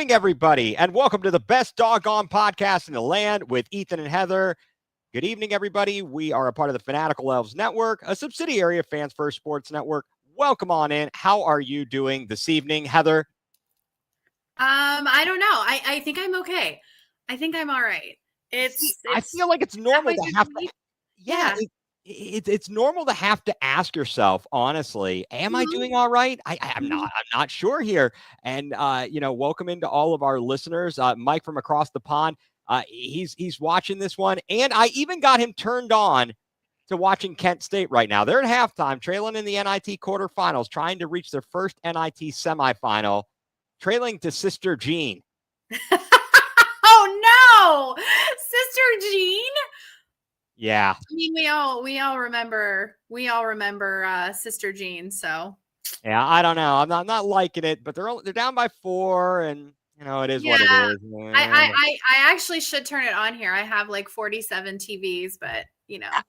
evening, everybody, and welcome to the best doggone podcast in the land with Ethan and Heather. Good evening, everybody. We are a part of the Fanatical Elves Network, a subsidiary of Fans First Sports Network. Welcome on in. How are you doing this evening, Heather? I don't know. I think I'm okay. I think I'm all right. I feel like it's normal to have to. Yeah. It's normal to have to ask yourself, honestly, am I doing all right? I'm not sure here. And, welcome into all of our listeners. Mike from across the pond, he's watching this one. And I even got him turned on to watching Kent State right now. They're at halftime, trailing in the NIT quarterfinals, trying to reach their first NIT semifinal, trailing to Sister Jean. Oh, no. Sister Jean? Yeah. I mean, we all remember Sister Jean, so. Yeah, I don't know. I'm not liking it, but they're down by 4, and it is what it is. I actually should turn it on here. I have like 47 TVs, but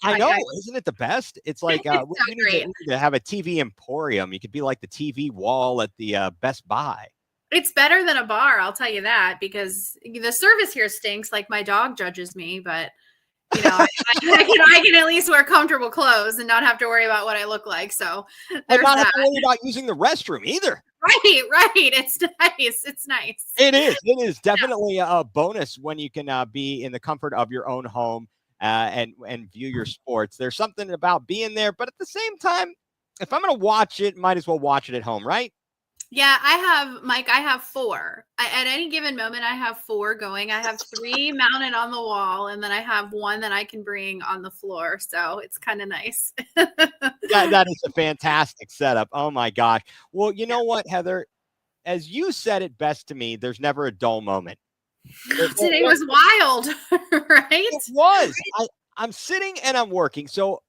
I know, isn't it the best? It's like we need to have a TV emporium. You could be like the TV wall at the Best Buy. It's better than a bar, I'll tell you that, because the service here stinks. Like my dog judges me, but I can at least wear comfortable clothes and not have to worry about what I look like. So and not have to worry about using the restroom either. Right. It's nice. It's nice. It is definitely a bonus when you can be in the comfort of your own home and view your sports. There's something about being there, but at the same time, if I'm going to watch it, might as well watch it at home, right? Yeah, I have 4. At any given moment, I have 4 going. I have 3 mounted on the wall, and then I have 1 that I can bring on the floor. So it's kind of nice. That is a fantastic setup. Oh, my gosh. Well, you know what, Heather? As you said it best to me, there's never a dull moment. Today was wild, right? It was. I'm sitting and I'm working. So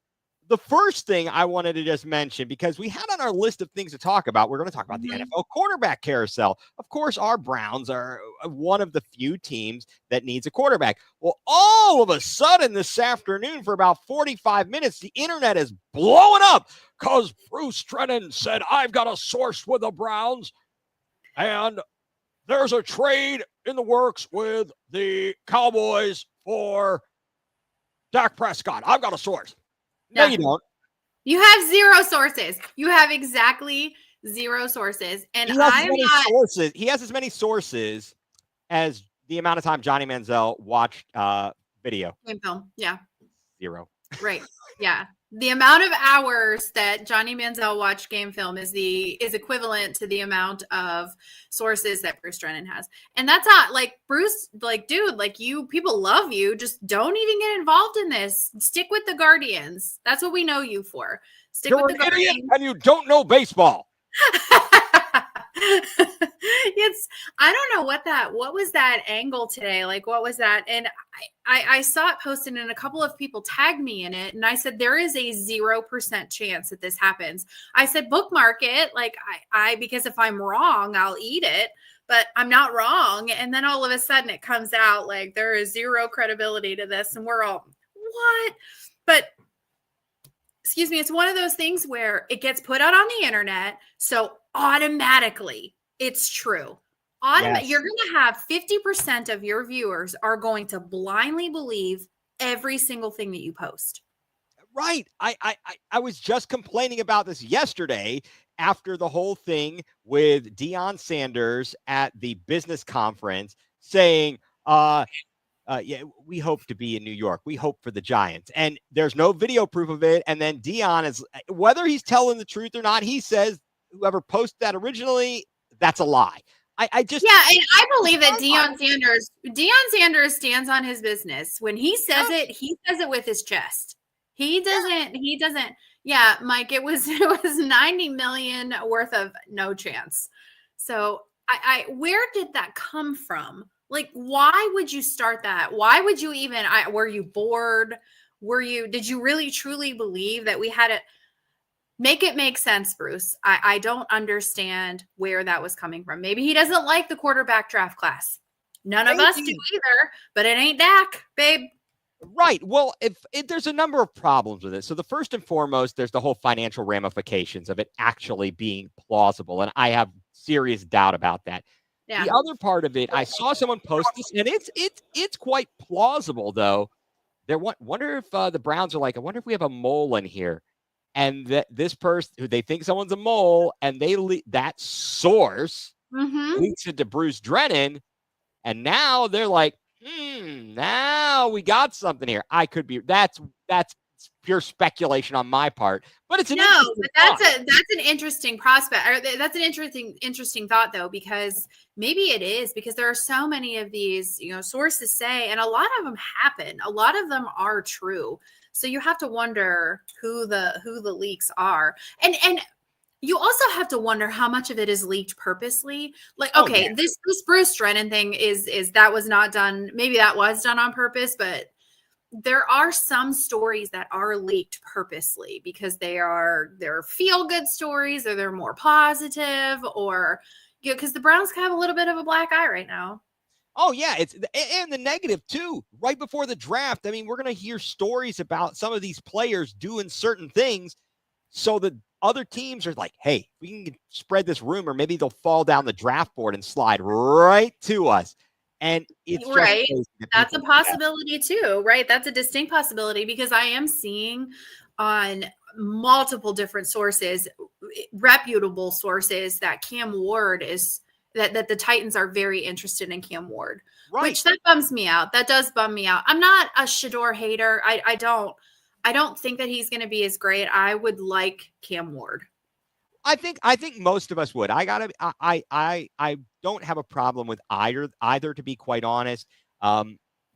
the first thing I wanted to just mention, because we had on our list of things to talk about, we're going to talk about the NFL quarterback carousel. Of course, our Browns are one of the few teams that needs a quarterback. Well, all of a sudden this afternoon for about 45 minutes, the internet is blowing up because Bruce Trennan said, I've got a source with the Browns, and there's a trade in the works with the Cowboys for Dak Prescott. I've got a source. No, you don't. You have 0 sources. You have exactly 0 sources. And he has as many sources as the amount of time Johnny Manziel watched video. Game film. Yeah. 0. Right. Yeah. The amount of hours that Johnny Manziel watched game film is equivalent to the amount of sources that Bruce Trennan has. And that's not like Bruce, like, dude, like people love you. Just don't even get involved in this. Stick with the Guardians. That's what we know you for. You're with the an idiot and you don't know baseball. I don't know what was that angle today? Like, what was that? And I saw it posted and a couple of people tagged me in it. And I said, there is a 0% chance that this happens. I said, bookmark it. Like because if I'm wrong, I'll eat it, but I'm not wrong. And then all of a sudden it comes out like there is 0 credibility to this. And we're all, what? But excuse me, it's one of those things where it gets put out on the internet. So automatically it's true. Yes. You're going to have 50% of your viewers are going to blindly believe every single thing that you post. Right. I was just complaining about this yesterday after the whole thing with Deion Sanders at the business conference saying, yeah, we hope to be in New York. We hope for the Giants. And there's no video proof of it. And then Deion is, whether he's telling the truth or not, he says whoever posted that originally, that's a lie. And I believe that Deion Sanders stands on his business. When he says it with his chest. He doesn't. Yeah, Mike, it was 90 million worth of no chance. So where did that come from? Like, why would you start that? Why would you even, were you bored? Did you really truly believe that we had it? Make it make sense, Bruce. I don't understand where that was coming from. Maybe he doesn't like the quarterback draft class. None of us do either, but it ain't Dak, babe. Right. Well, if there's a number of problems with it. So the first and foremost, there's the whole financial ramifications of it actually being plausible. And I have serious doubt about that. Yeah. The other part of it, I saw someone post this, and it's quite plausible though. Wonder if the Browns are like, I wonder if we have a mole in here, and that this person who they think someone's a mole, and that source Mm-hmm. leaks it to Bruce Drennan, and now they're like, now we got something here. I could be that's pure speculation on my part, but it's an No, interesting but thought. that's an interesting prospect. Or that's an interesting thought though, because maybe it is because there are so many of these, sources say, and a lot of them happen. A lot of them are true. So you have to wonder who the leaks are. And you also have to wonder how much of it is leaked purposely. Like, Oh okay, yeah, this Bruce Drennan thing is that was not done. Maybe that was done on purpose, but there are some stories that are leaked purposely because they're feel good stories, or they're more positive, or because the Browns have a little bit of a black eye right now. oh yeah, and the negative too. Right before the draft, I mean, we're gonna hear stories about some of these players doing certain things, so the other teams are like, hey, we can spread this rumor, maybe they'll fall down the draft board and slide right to us. And it's just Right. crazy that That's people a do that. possibility too, right? That's a distinct possibility because I am seeing on multiple different sources, reputable sources, that Cam Ward is that the Titans are very interested in Cam Ward, Right. which that bums me out. That does bum me out. I'm not a Shador hater. I don't think that he's going to be as great. I would like Cam Ward. I think most of us would. I don't have a problem with either to be quite honest.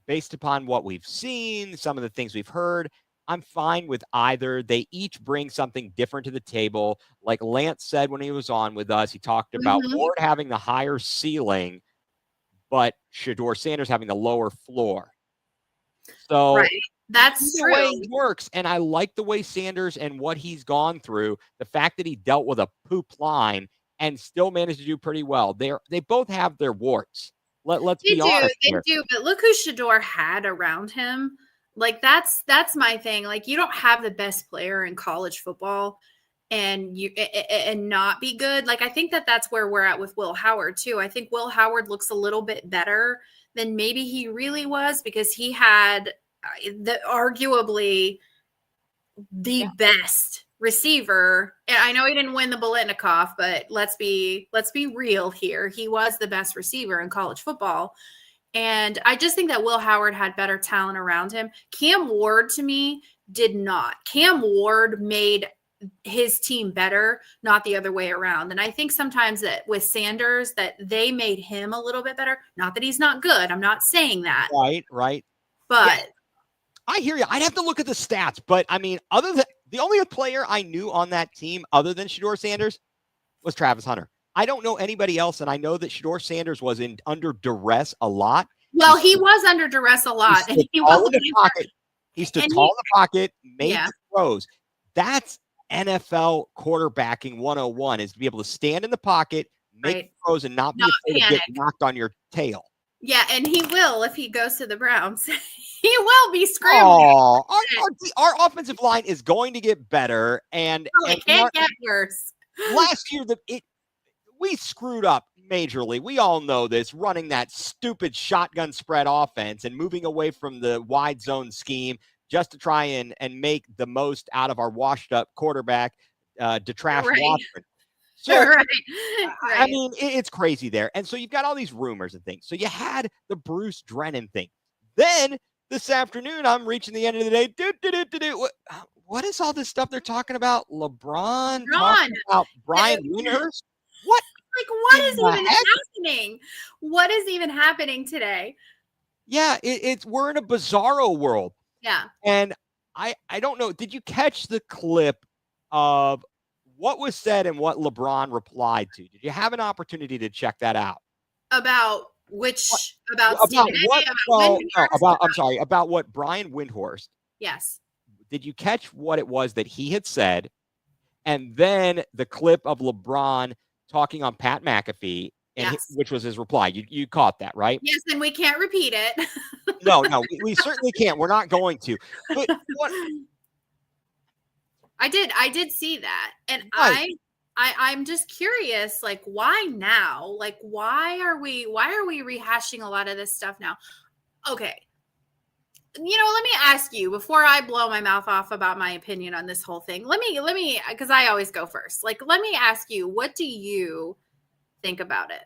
Based upon what we've seen, some of the things we've heard, I'm fine with either. They each bring something different to the table. Like Lance said when he was on with us, he talked about Mhm. Ward having the higher ceiling, but Shador Sanders having the lower floor. So Right. That's either way true. works, and I like the way Sanders and what he's gone through. The fact that he dealt with a poop line and still managed to do pretty well. They both have their warts. Let's They be do, honest they here. do. But look who Shador had around him. Like that's my thing. Like you don't have the best player in college football and not be good. Like I think that's where we're at with Will Howard too. I think Will Howard looks a little bit better than maybe he really was because he had the arguably the Yeah. best receiver. And I know he didn't win the Bolitnikoff, but let's be real here. He was the best receiver in college football. And I just think that Will Howard had better talent around him. Cam Ward to me did not. Cam Ward made his team better, not the other way around. And I think sometimes that with Sanders that they made him a little bit better. Not that he's not good. I'm not saying that. Right. Yeah, But I hear you. I'd have to look at the stats, but I mean, other than the only player I knew on that team other than Shador Sanders was Travis Hunter. I don't know anybody else, and I know that Shador Sanders was under duress a lot. well, he was under duress a lot. He stood He tall in wasn't the pocket. He stood and tall he in the pocket, made yeah. the throws. That's NFL quarterbacking 101 is to be able to stand in the pocket, make Right. throws, and not be Not afraid panic. of getting knocked on your tail. Yeah, and he will if he goes to the Browns. He will be scrambling. Oh, our offensive line is going to get better, and It can't get worse. last year we screwed up majorly. We all know this, running that stupid shotgun spread offense and moving away from the wide zone scheme just to try and make the most out of our washed up quarterback, DeTrash Right. Watson. So, Right. I mean, it's crazy there. And so you've got all these rumors and things. So you had the Bruce Drennan thing. Then this afternoon, I'm reaching the end of the day. What is all this stuff they're talking about? LeBron talking about Brian Windhorst? What? Like, what is in the even heck? happening? What is even happening today? Yeah, we're in a bizarro world. Yeah. And I don't know. Did you catch the clip of what was said and what LeBron replied to? Did you have an opportunity to check that out? About which About Stephen A, what? about Well, Windhorst, no, about I'm sorry, about what Brian Windhorst. Yes. Did you catch what it was that he had said? And then the clip of LeBron talking on Pat McAfee, and Yes. which was his reply. You caught that, right? Yes, and we can't repeat it. No, we certainly can't. We're not going to. But what? I did see that. And Right. I'm just curious, like, why now? Like, why are we rehashing a lot of this stuff now? Okay. Let me ask you before I blow my mouth off about my opinion on this whole thing. Let me, because I always go first. Like, let me ask you, what do you think about it?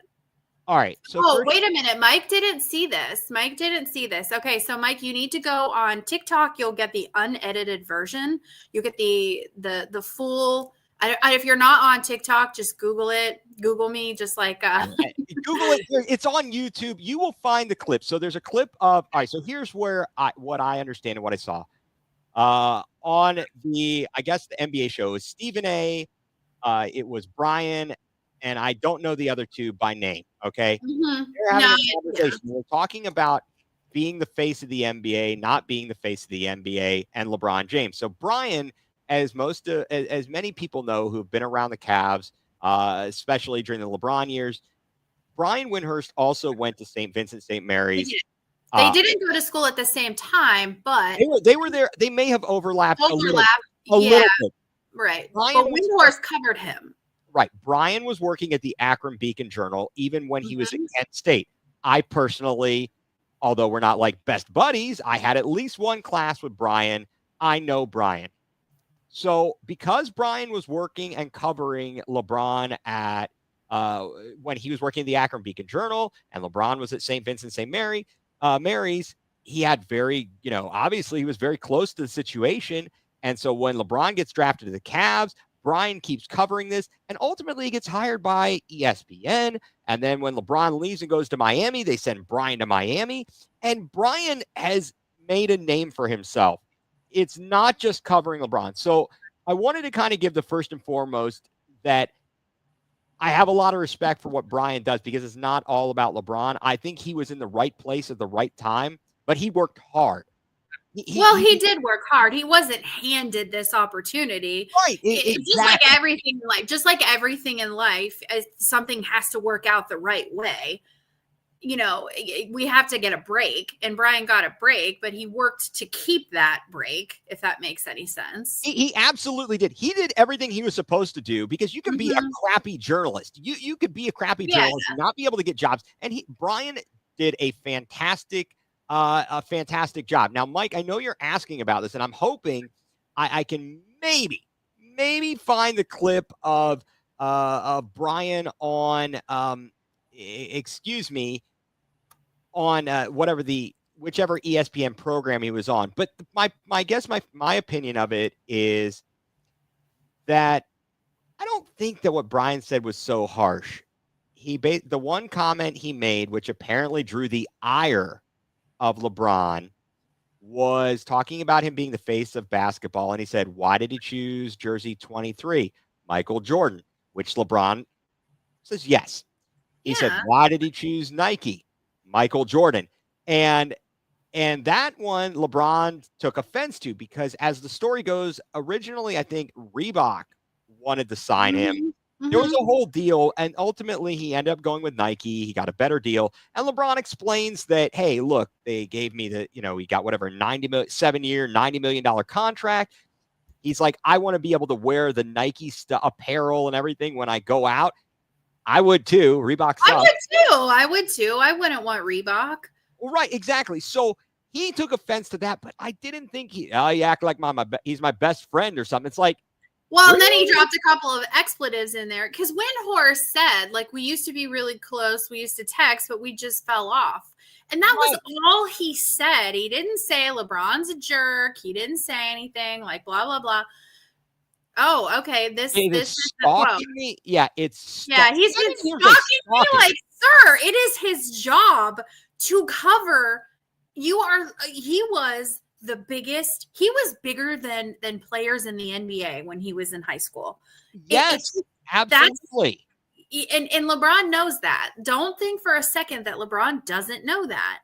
All right. So Oh, first, wait a minute. Mike didn't see this. Mike didn't see this. Okay, so Mike, you need to go on TikTok. You'll get the unedited version. You get the full. If you're not on TikTok, just Google it. Google me, just like Google it. It's on YouTube. You will find the clip. So there's a clip of. All right. So here's where what I understand and what I saw on I guess the NBA show is Stephen A. It was Brian, and I don't know the other two by name. Okay. They're having no, a conversation. We're talking about being the face of the NBA, not being the face of the NBA, and LeBron James. So Brian, as many people know who've been around the Cavs, especially during the LeBron years, Brian Windhorst also went to St. Vincent St. Mary's. They didn't go to school at the same time, but they were there. They may have overlapped a little yeah, bit. Right. Brian but Windhorst covered him. Right. Brian was working at the Akron Beacon Journal even when he was at Kent State. I personally, although we're not like best buddies, I had at least one class with Brian. I know Brian. So because Brian was working and covering LeBron at when he was working at the Akron Beacon Journal and LeBron was at St. Vincent St. Mary's, he had obviously he was very close to the situation. And so when LeBron gets drafted to the Cavs, Brian keeps covering this, and ultimately he gets hired by ESPN. And then when LeBron leaves and goes to Miami, they send Brian to Miami. And Brian has made a name for himself. It's not just covering LeBron. So I wanted to kind of give the first and foremost that I have a lot of respect for what Brian does because it's not all about LeBron. I think he was in the right place at the right time, but he worked hard. He did work hard. He wasn't handed this opportunity. Right. Exactly. Just like everything in life, something has to work out the right way. We have to get a break, and Brian got a break, but he worked to keep that break, if that makes any sense. He absolutely did. He did everything he was supposed to do because you can be a crappy journalist. You could be a crappy journalist and not be able to get jobs. And Brian did a fantastic job. Now, Mike, I know you're asking about this, and I'm hoping I can maybe find the clip of Brian on on whichever ESPN program he was on. But my opinion of it is that I don't think that what Brian said was so harsh. The one comment he made, which apparently drew the ire of LeBron, was talking about him being the face of basketball. And he said, why did he choose jersey 23, Michael Jordan? Which LeBron says yes. He said, why did he choose Nike, Michael Jordan? And that one LeBron took offense to because as the story goes, originally I think Reebok wanted to sign him. There was a whole deal, and ultimately he ended up going with Nike. He got a better deal. And LeBron explains that, hey, look, they gave me he got whatever 7-year, $90 million contract. He's like, I want to be able to wear the Nike apparel and everything when I go out. I would too. Reebok sucks. I would too. I wouldn't want Reebok. Well, right, exactly. So he took offense to that, but I didn't think he act like he's my best friend or something. It's like, well, and then he dropped a couple of expletives in there because Windhorst said, like, we used to be really close. We used to text, but we just fell off. And that was all he said. He didn't say LeBron's a jerk. He didn't say anything like blah, blah, blah. Oh, okay. This is stalking me. Yeah, it's he's been stalking me. Like, sir, it is his job to cover. He was the biggest. He was bigger than players in the NBA when he was in high school. Yes, absolutely. And LeBron knows that. Don't think for a second that LeBron doesn't know that.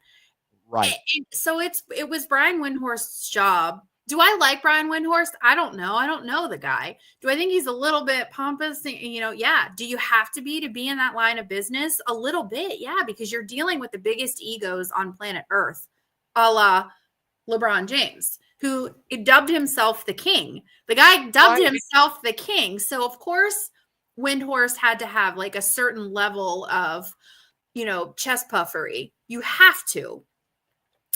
Right. So it was Brian Windhorst's job. Do I like Brian Windhorst? I don't know. I don't know the guy. Do I think he's a little bit pompous? Yeah. Do you have to be in that line of business? A little bit. Yeah. Because you're dealing with the biggest egos on planet Earth, a la LeBron James, who dubbed himself the king. The guy dubbed himself the king. So of course, Windhorse had to have like a certain level of, chest puffery. You have to.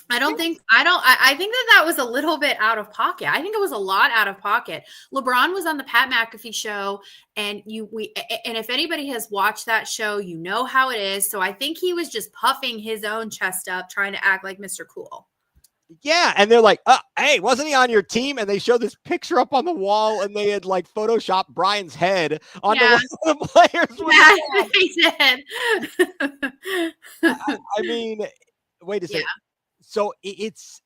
I think that was a little bit out of pocket. I think it was a lot out of pocket. LeBron was on the Pat McAfee show, and if anybody has watched that show, you know how it is. So I think he was just puffing his own chest up, trying to act like Mr. Cool. Yeah, and they're like, hey, wasn't he on your team? And they show this picture up on the wall, and they had like photoshopped Brian's head onto one of the players. Yeah, they did. I mean, wait a second. Yeah. So it's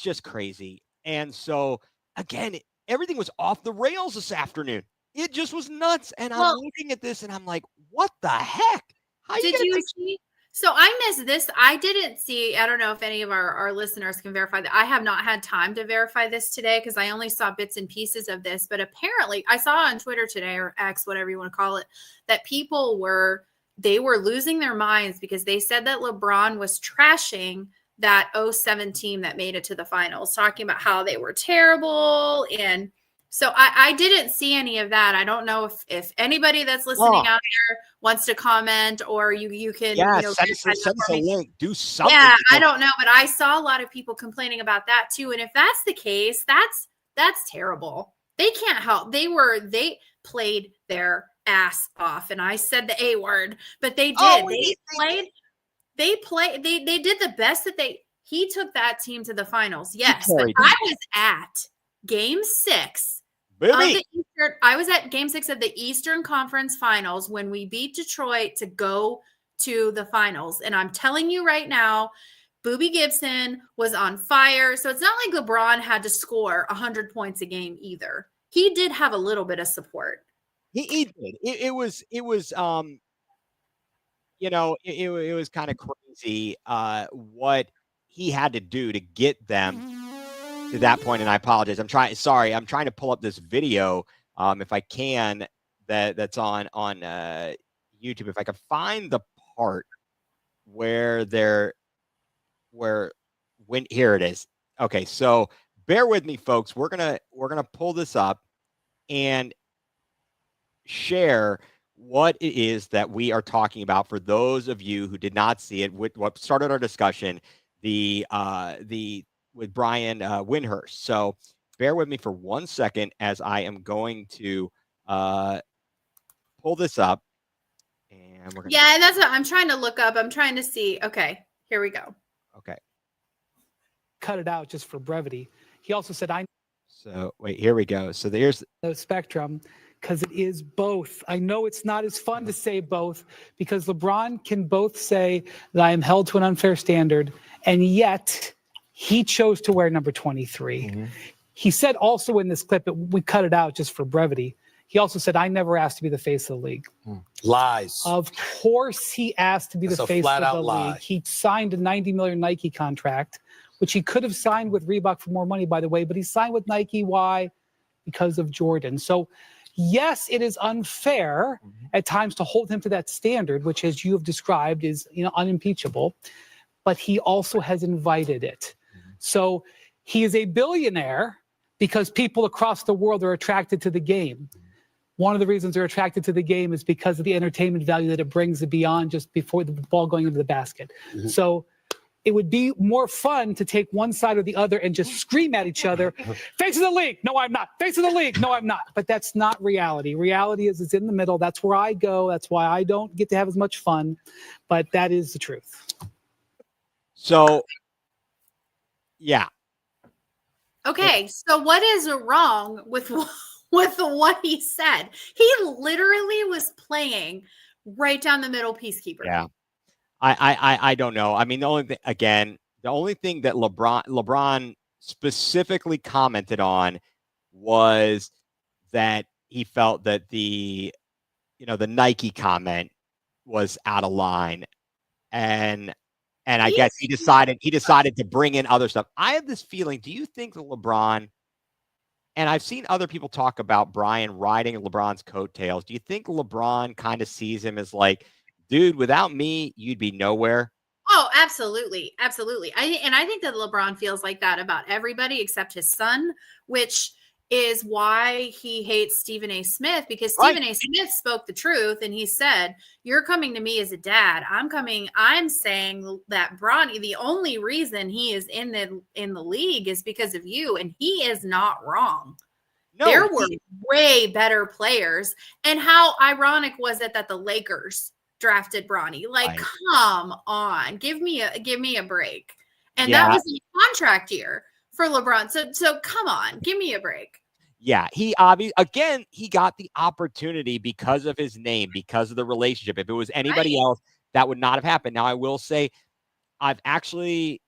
just crazy. And so again, everything was off the rails this afternoon. It just was nuts. And I'm looking at this and I'm like, what the heck? How did you see? So I missed this. I didn't see. I don't know if any of our listeners can verify that. I have not had time to verify this today because I only saw bits and pieces of this. But apparently I saw on Twitter today, or X, whatever you want to call it, that people were losing their minds because they said that LeBron was trashing that 07 team that made it to the finals, talking about how they were terrible. And so I didn't see any of that. I don't know if anybody that's listening out there wants to comment, or you can send us a link, do something. Yeah, I don't know, but I saw a lot of people complaining about that too. And if that's the case, that's terrible. They can't help. They played their ass off, and I said the A word, but they did. They did the best that he took that team to the finals. Yes, but I was at Game 6. I was at Game 6 of the Eastern Conference Finals when we beat Detroit to go to the finals. And I'm telling you right now, Boobie Gibson was on fire. So it's not like LeBron had to score 100 points a game either. He did have a little bit of support. He did. It was kind of crazy what he had to do to get them to that point. And I apologize. I'm trying to pull up this video if I can, that's on YouTube. If I can find the part where here it is. Okay, so bear with me, folks. We're gonna pull this up and share what it is that we are talking about for those of you who did not see it. With what started our discussion, with Brian Windhorst. So bear with me for 1 second as I am going to pull this up. And we're gonna and that's what I'm trying to look up. I'm trying to see. Okay, here we go. Okay. Cut it out just for brevity. He also said, So wait, here we go. So there's the spectrum, because it is both. I know it's not as fun to say both, because LeBron can both say that I am held to an unfair standard, and yet he chose to wear number 23. Mm-hmm. He said also in this clip, we cut it out just for brevity, he also said, I never asked to be the face of the league. Lies. Of course he asked to be the face of the league. He signed a $90 million Nike contract, which he could have signed with Reebok for more money, by the way, but he signed with Nike. Why? Because of Jordan. So yes, it is unfair at times to hold him to that standard, which, as you have described, is unimpeachable, but he also has invited it. So he is a billionaire because people across the world are attracted to the game. One of the reasons they're attracted to the game is because of the entertainment value that it brings beyond just before the ball going into the basket. Mm-hmm. So it would be more fun to take one side or the other and just scream at each other, face of the league, no, I'm not. Face of the league, no, I'm not. But that's not reality. Reality is it's in the middle. That's where I go. That's why I don't get to have as much fun. But that is the truth. So, yeah. Okay, so what is wrong with what he said? He literally was playing right down the middle, Peacekeeper. Yeah. I don't know. I mean, the only thing that LeBron specifically commented on was that he felt that the Nike comment was out of line, and I guess he decided to bring in other stuff. I have this feeling. Do you think that LeBron, and I've seen other people talk about Brian riding LeBron's coattails, do you think LeBron kind of sees him as like, dude, without me, you'd be nowhere? Oh, absolutely. Absolutely. I think that LeBron feels like that about everybody except his son, which is why he hates Stephen A. Smith, because Stephen A. Smith spoke the truth and he said, you're coming to me as a dad. I'm saying that Bronny, the only reason he is in the league is because of you, and he is not wrong. No, there were way better players. And how ironic was it that the Lakers drafted Bronny? Like, come on, give me a break. And that was a contract year for LeBron. So come on, give me a break. Yeah, he obviously, he got the opportunity because of his name, because of the relationship. If it was anybody else, that would not have happened. Now, I will say, I've actually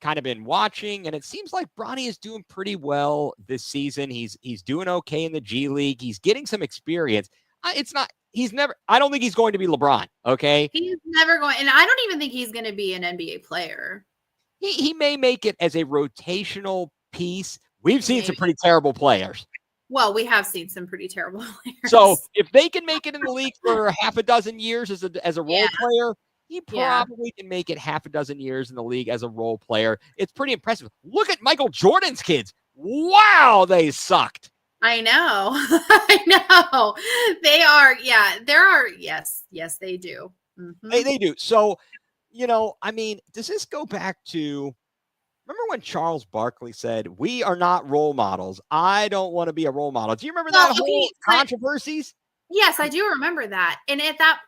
kind of been watching, and it seems like Bronny is doing pretty well this season. He's doing okay in the G League. He's getting some experience. I don't think he's going to be LeBron. Okay, he's never going, and I don't even think he's going to be an NBA player. He may make it as a rotational piece. We've seen some pretty terrible players. Well, we have seen some pretty terrible players. So if they can make it in the league for half a dozen years as a role player, he probably can make it half a dozen years in the league as a role player. It's pretty impressive. Look at Michael Jordan's kids. Wow, they sucked. I know. I know. They are. Yeah, there are. Yes, they do. Mm-hmm. They do. So, I mean, does this go back to, remember when Charles Barkley said, we are not role models. I don't want to be a role model. Do you remember that whole controversies? Yes, I do remember that. And at that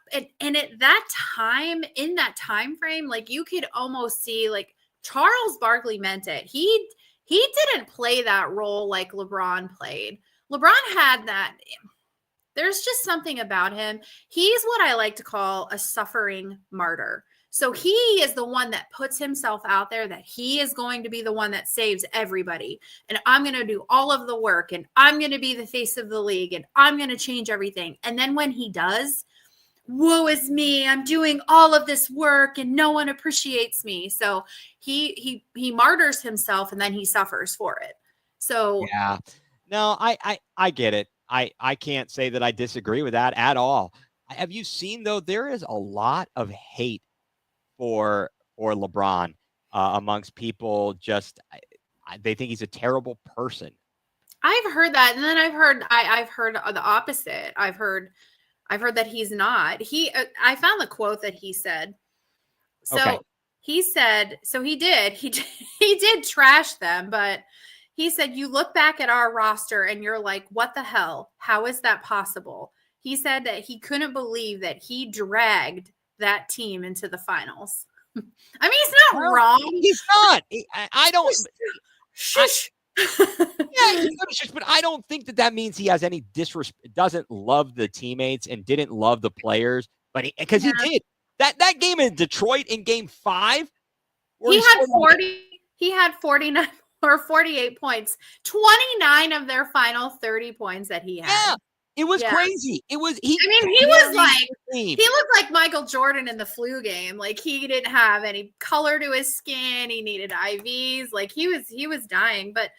time, in that time frame, like you could almost see like Charles Barkley meant it. He didn't play that role like LeBron played. LeBron had that. There's just something about him. He's what I like to call a suffering martyr. So he is the one that puts himself out there that he is going to be the one that saves everybody. And I'm going to do all of the work, and I'm going to be the face of the league, and I'm going to change everything. And then when he does, woe is me, I'm doing all of this work and no one appreciates me. So he martyrs himself, and then he suffers for it. So yeah, no, I get it. I can't say that I disagree with that at all. Have you seen, though, there is a lot of hate for LeBron amongst people. Just they think he's a terrible person. I've heard that, and then I've heard the opposite. I've heard that he's not. I found the quote that he said. So he said, he did trash them, but he said, you look back at our roster and you're like, what the hell? How is that possible? He said that he couldn't believe that he dragged that team into the finals. I mean, he's not wrong. He's not. I don't. Shush. Yeah, but I don't think that means he has any disrespect, doesn't love the teammates and didn't love the players, but because he did that game in Detroit in Game 5. He had 49 or 48 points, 29 of their final 30 points that he had. Yeah. It was crazy. He was he looked like Michael Jordan in the flu game. Like he didn't have any color to his skin. He needed IVs. Like he was dying. But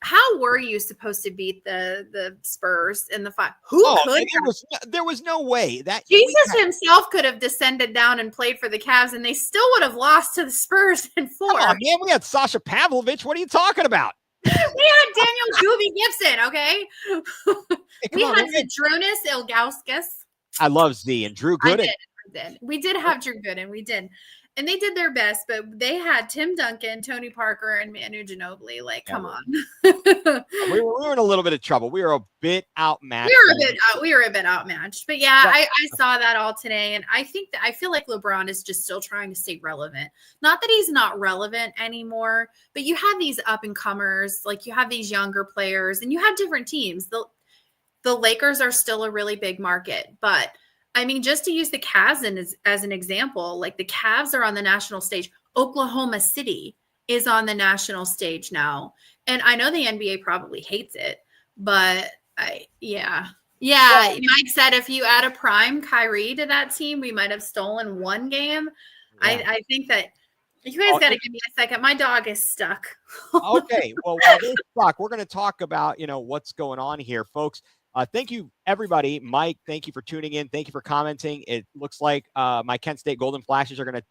how were you supposed to beat the Spurs in the final? There was no way that Jesus himself could have descended down and played for the Cavs, and they still would have lost to the Spurs in 4. Come on, man, we had Sasha Pavlovich. What are you talking about? We had Daniel Gooby Gibson, okay? We had Zydrunas Ilgauskas. I love Z and Drew Gooden. I did. We did have Drew Gooden. We did. And they did their best, but they had Tim Duncan, Tony Parker, and Manu Ginobili. Like, come on. we were in a little bit of trouble. We were a bit outmatched. We were a bit outmatched. But yeah, I saw that all today, and I feel like LeBron is just still trying to stay relevant. Not that he's not relevant anymore, but you have these up and comers, like you have these younger players, and you have different teams. The Lakers are still a really big market, but I mean, just to use the Cavs as an example, like the Cavs are on the national stage. Oklahoma City is on the national stage now. And I know the NBA probably hates it, but yeah. Mike said if you add a prime Kyrie to that team, we might have stolen one game. Yeah. I think that you guys got to give me a second. My dog is stuck. Okay. Well, while they're stuck, we're going to talk about, what's going on here, folks. Thank you, everybody. Mike, thank you for tuning in. Thank you for commenting. It looks like my Kent State Golden Flashes are going to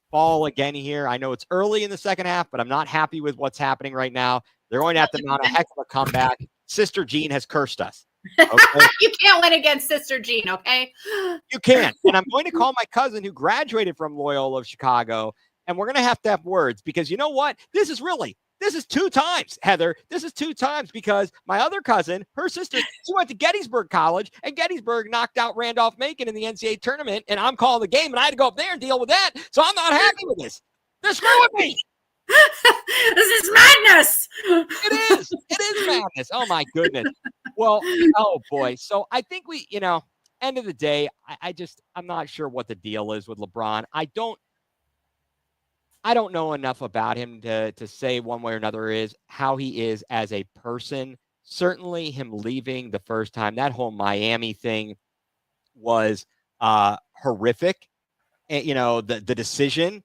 fall again here. I know it's early in the second half, but I'm not happy with what's happening right now. They're going to have to mount a heck of a comeback. Sister Jean has cursed us. Okay? You can't win against Sister Jean, okay? You can't. And I'm going to call my cousin who graduated from Loyola of Chicago, and we're going to have words because you know what? This is 2 times, Heather. This is 2 times because my other cousin, her sister, she went to Gettysburg College, and Gettysburg knocked out Randolph-Macon in the NCAA tournament, and I'm calling the game, and I had to go up there and deal with that. So I'm not happy with this. They're screwing me. This is madness. It is madness. Oh my goodness. Well, oh boy. So I think end of the day, I'm not sure what the deal is with LeBron. I don't know enough about him to say one way or another is how he is as a person. Certainly him leaving the first time, that whole Miami thing was horrific. And, the decision.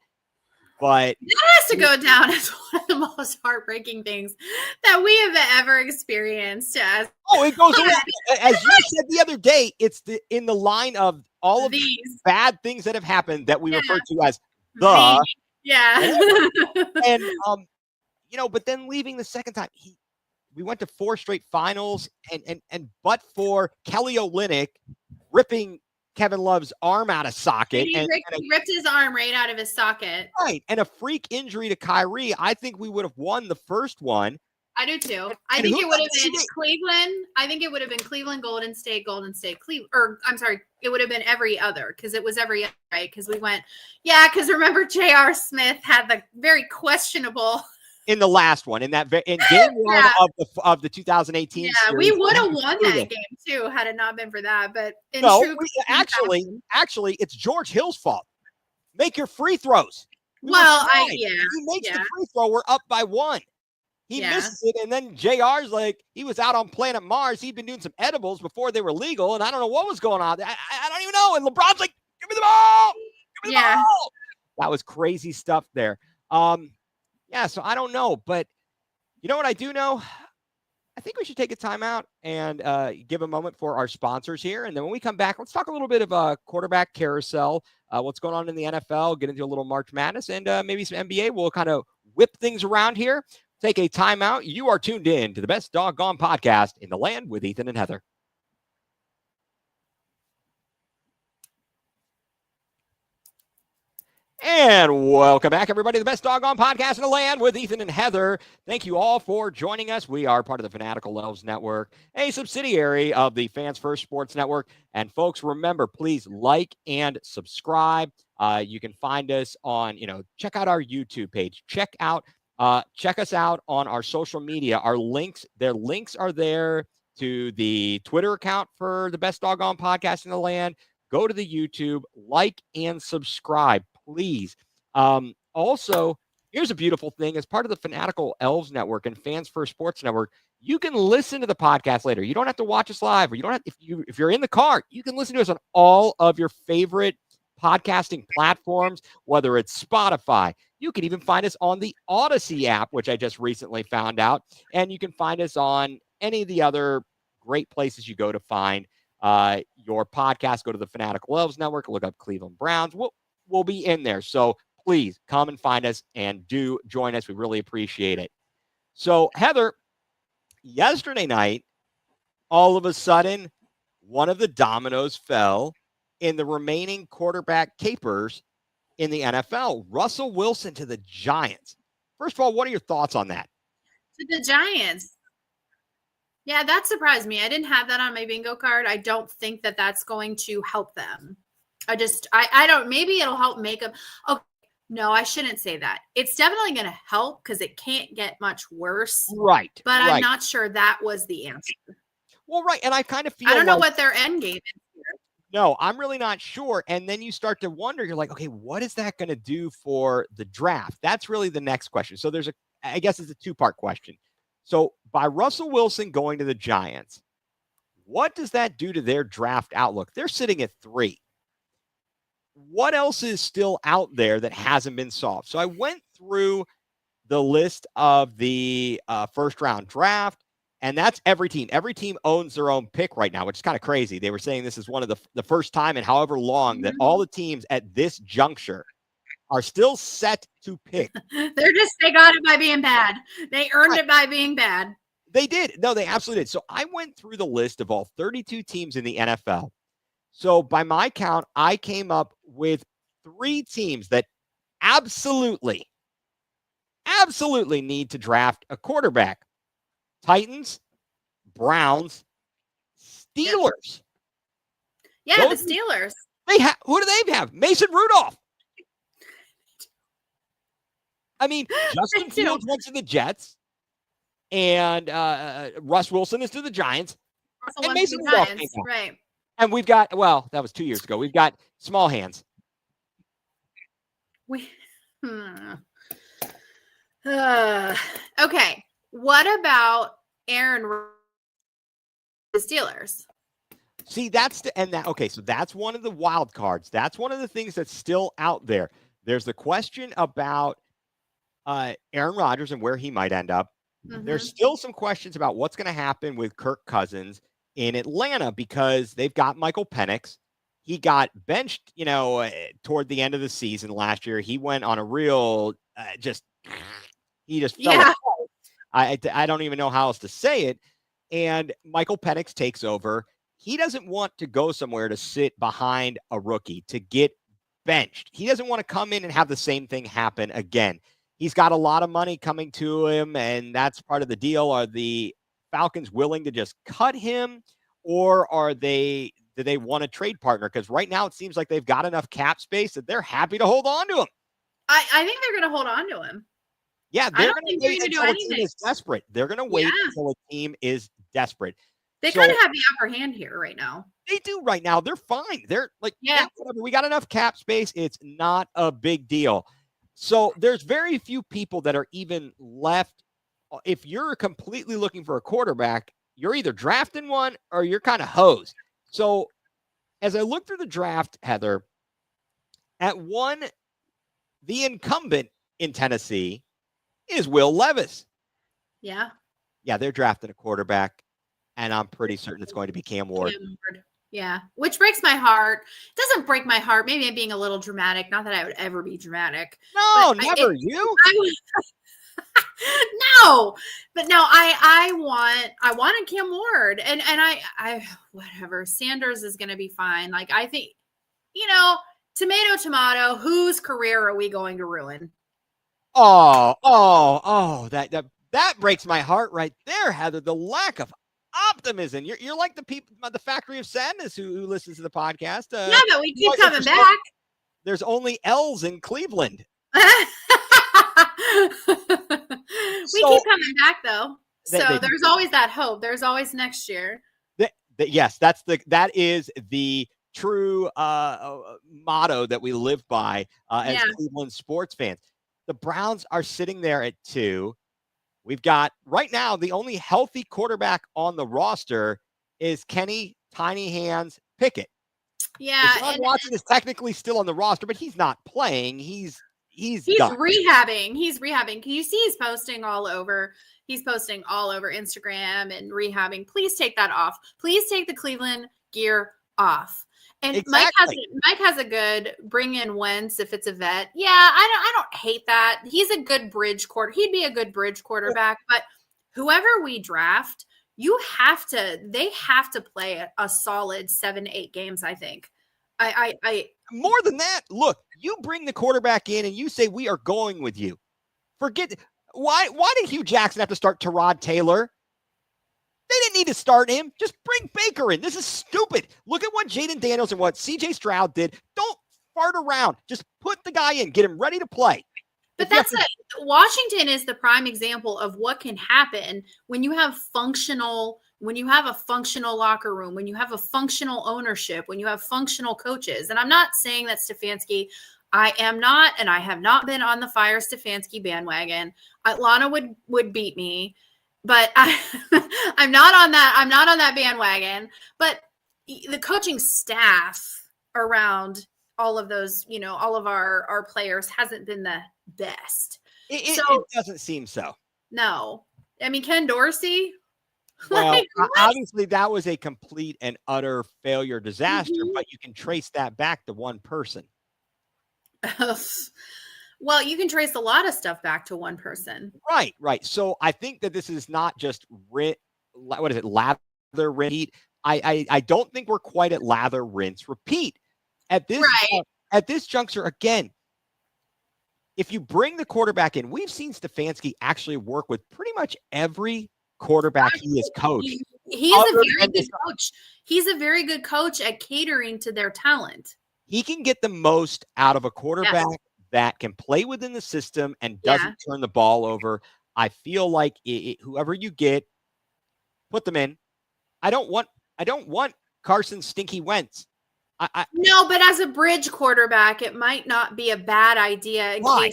But that has to go down as one of the most heartbreaking things that we have ever experienced. It goes as you said the other day. It's in the line of all of these bad things that have happened that we refer to as the. Yeah. And but then leaving the second time, we went to 4 straight finals, and but for Kelly Olynyk ripping Kevin Love's arm out of socket. He ripped his arm right out of his socket. Right. And a freak injury to Kyrie. I think we would have won the first one. I do too. I think it would have been Cleveland. I think it would have been Cleveland, Golden State, Cleveland. Or I'm sorry, it would have been every other because it was every other, right? Because we went, because remember J.R. Smith had the very questionable. In the last one, in game 1 of the 2018 series, we would have won that game too had it not been for that. But actually, it's George Hill's fault. Make your free throws. He makes the free throw. We're up by 1. He misses it, and then JR's like he was out on planet Mars. He'd been doing some edibles before they were legal, and I don't know what was going on. I don't even know. And LeBron's like, "Give me the ball! Give me the ball!" That was crazy stuff there. So I don't know, but you know what I do know? I think we should take a timeout and give a moment for our sponsors here. And then when we come back, let's talk a little bit of a quarterback carousel, what's going on in the NFL, get into a little March Madness, and maybe some NBA. We'll kind of whip things around here. Take a timeout. You are tuned in to the best doggone podcast in the land with Ethan and Heather. And welcome back, everybody, to the best doggone podcast in the land with Ethan and Heather. Thank you all for joining us. We are part of the Fanatical Elves Network, a subsidiary of the Fans First Sports Network. And folks, remember, please like and subscribe. You can find us on, check out our YouTube page. Check us out on our social media. Their links are there to the Twitter account for the best doggone podcast in the land. Go to the YouTube, like and subscribe, please. Also, here's a beautiful thing. As part of the Fanatical Elves Network and Fans First Sports Network, you can listen to the podcast later. You don't have to watch us live, or you don't have, if you're in the car, you can listen to us on all of your favorite podcasting platforms, whether it's Spotify. You can even find us on the Odyssey app, which I just recently found out. And you can find us on any of the other great places you go to find your podcast. Go to the Fanatical Elves Network, look up Cleveland Browns. We'll be in there. So please come and find us and do join us. We really appreciate it. So Heather, yesterday night, all of a sudden, one of the dominoes fell in the remaining quarterback capers in the NFL. Russell Wilson to the Giants. First of all, what are your thoughts on that? To the Giants. Yeah, that surprised me. I didn't have that on my bingo card. I don't think that that's going to help them. I don't, maybe it'll help make them. Okay, no, I shouldn't say that. It's definitely going to help because it can't get much worse. Right. But I'm not sure that was the answer. Well, right. And I kind of feel I don't know what their end game is here. No, I'm really not sure. And then you start to wonder, you're like, okay, what is that going to do for the draft? That's really the next question. So I guess it's a 2-part question. So by Russell Wilson going to the Giants, what does that do to their draft outlook? They're sitting at 3. What else is still out there that hasn't been solved? So I went through the list of the first round draft, and that's every team. Every team owns their own pick right now, which is kind of crazy. They were saying this is one of the first time in however long that all the teams at this juncture are still set to pick. They got it by being bad. They earned it by being bad. They did. No, they absolutely did. So I went through the list of all 32 teams in the NFL. So by my count, I came up with 3 teams that absolutely need to draft a quarterback. Titans, Browns, Steelers. Yeah, the Steelers. Who do they have? Mason Rudolph. I mean, Justin Fields went to the Jets, and Russ Wilson is to the Giants. And Mason Rudolph came out. Right. And we've got, well, that was 2 years ago. We've got small hands. Okay. What about Aaron the Steelers? See, so that's one of the wild cards. That's one of the things that's still out there. There's the question about Aaron Rodgers and where he might end up. Mm-hmm. There's still some questions about what's going to happen with Kirk Cousins in Atlanta because they've got Michael Penix. He got benched, toward the end of the season last year. He went on a real he just fell apart. I don't even know how else to say it. And Michael Penix takes over. He doesn't want to go somewhere to sit behind a rookie to get benched. He doesn't want to come in and have the same thing happen again. He's got a lot of money coming to him, and that's part of the deal. Are the Falcons willing to just cut him, or do they want a trade partner? Because right now it seems like they've got enough cap space that they're happy to hold on to him. I think they're going to hold on to him. Yeah, they're going to wait until a team is desperate. They're going to wait until a team is desperate. They kind of have the upper hand here right now. They do right now. They're fine. They're like, whatever. We got enough cap space. It's not a big deal. So there's very few people that are even left. If you're completely looking for a quarterback, you're either drafting one or you're kind of hosed. So as I look through the draft, Heather, at 1, the incumbent in Tennessee is Will Levis. Yeah. Yeah, they're drafting a quarterback, and I'm pretty certain it's going to be Cam Ward. Yeah, which breaks my heart. It doesn't break my heart. Maybe I'm being a little dramatic. Not that I would ever be dramatic. No, never. You? No, but no, I wanted Cam Ward, and I whatever. Sanders is going to be fine. Like, I think, tomato, whose career are we going to ruin? That breaks my heart right there, Heather. The lack of optimism. You're like the people, the Factory of Sadness who listens to the podcast. Yeah, but we keep coming back. There's only L's in Cleveland. We keep coming back though. So there's always that hope. There's always next year. Yes, that is the true motto that we live by as Cleveland sports fans. The Browns are sitting there at 2. We've got right now the only healthy quarterback on the roster is Kenny Tiny Hands Pickett. Yeah, John Watson is technically still on the roster, but he's not playing. He's done. rehabbing. He's rehabbing. Can you see he's posting all over? He's posting all over Instagram and rehabbing. Please take that off. Please take the Cleveland gear off. And exactly. Mike has a good bring in Wentz if it's a vet. Yeah, I don't hate that. He's a good bridge He'd be a good bridge quarterback. But whoever we draft, they have to play a solid 7-8 games, I think. I more than that, look, you bring the quarterback in and you say we are going with you. Forget why did Hugh Jackson have to start Tyrod Taylor? They didn't need to start him. Just bring Baker in. This is stupid. Look at what Jaden Daniels and what CJ Stroud did. Don't fart around. Just put the guy in. Get him ready to play. But Washington is the prime example of what can happen when you have a functional locker room, when you have a functional ownership, when you have functional coaches. And I'm not saying that Stefanski, I am not, and I have not been on the fire Stefanski bandwagon. Lana would beat me. But I'm not on that bandwagon. But the coaching staff around all of those, all of our players hasn't been the best. It doesn't seem so. No. I mean, Ken Dorsey. Well, obviously that was a complete and utter failure disaster, but you can trace that back to one person. Well, you can trace a lot of stuff back to one person. Right. So I think that this is not just lather, rinse, repeat. I don't think we're quite at lather, rinse, repeat. At this juncture, again, if you bring the quarterback in, we've seen Stefanski actually work with pretty much every quarterback he has coached. He's a very good coach. He's a very good coach at catering to their talent. He can get the most out of a quarterback that can play within the system and doesn't turn the ball over. I feel like whoever you get, put them in. I don't want Carson Stinky Wentz. No, but as a bridge quarterback, it might not be a bad idea. Why?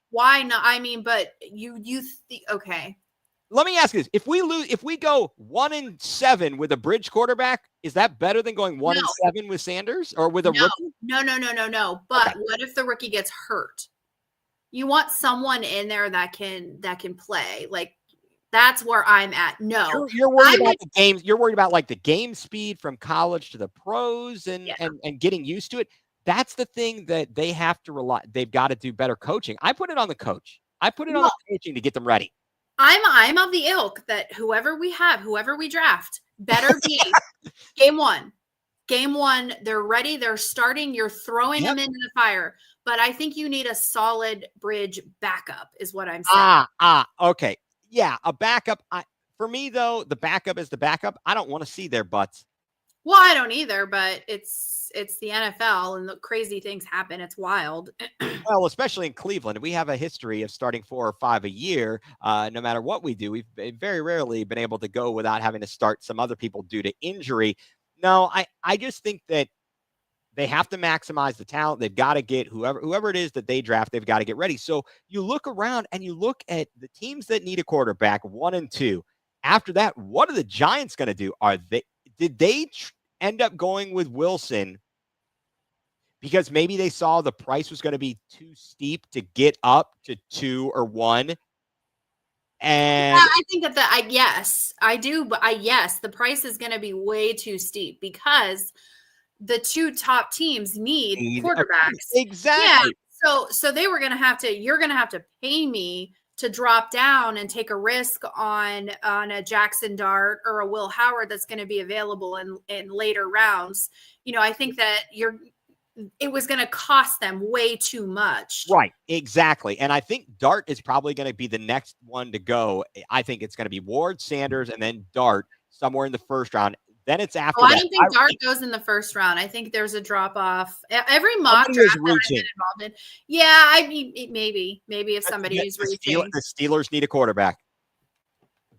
Why not? I mean, but okay. Let me ask you this: if we go 1-7 with a bridge quarterback, is that better than going 1-7 with Sanders or with a rookie? No. But what if the rookie gets hurt? You want someone in there that can play. Like, that's where I'm at. No, you're worried about the games. You're worried about like the game speed from college to the pros and getting used to it. That's the thing that they have to rely. They've got to do better coaching. I put it on the coach. I put it on the coaching to get them ready. I'm of the ilk that whoever we draft, better be game one. They're ready. They're starting. You're throwing them into the fire. But I think you need a solid bridge backup is what I'm saying. Okay. Yeah, a backup. For me, though, the backup is the backup. I don't want to see their butts. Well, I don't either, but it's the NFL and the crazy things happen. It's wild. Well, especially in Cleveland, we have a history of starting 4 or 5 a year. No matter what we do, we've very rarely been able to go without having to start some other people due to injury. No, I just think that they have to maximize the talent. They've got to get whoever it is that they draft, they've got to get ready. So you look around and you look at the teams that need a quarterback, 1 and 2. After that, what are the Giants going to do? Did they end up going with Wilson because maybe they saw the price was going to be too steep to get up to 2 or 1? And I think that yes, I do. But yes, the price is going to be way too steep because the 2 top teams need quarterbacks. Exactly. Yeah. So they were going to have to, you're going to have to pay me to drop down and take a risk on a Jackson Dart or a Will Howard that's going to be available in later rounds. I think that it was going to cost them way too much. Right. Exactly. And I think Dart is probably going to be the next one to go. I think it's going to be Ward, Sanders, and then Dart somewhere in the first round. Then it's after that. I don't think Dart goes in the first round. I think there's a drop off. Every mock draft that I've been involved in. Yeah, maybe if somebody is reaching. The Steelers need a quarterback.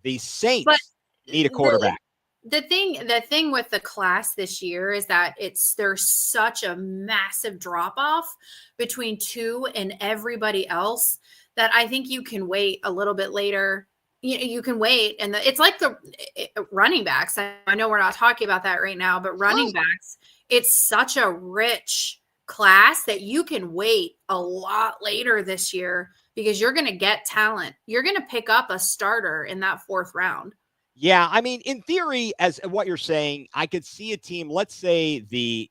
The Saints need a quarterback. The thing with the class this year is that there's such a massive drop off between 2 and everybody else that I think you can wait a little bit later. You can wait, and it's like the running backs. I know we're not talking about that right now, but running backs, it's such a rich class that you can wait a lot later this year because you're going to get talent. You're going to pick up a starter in that 4th round. Yeah, I mean, in theory, as what you're saying, I could see a team. Let's say the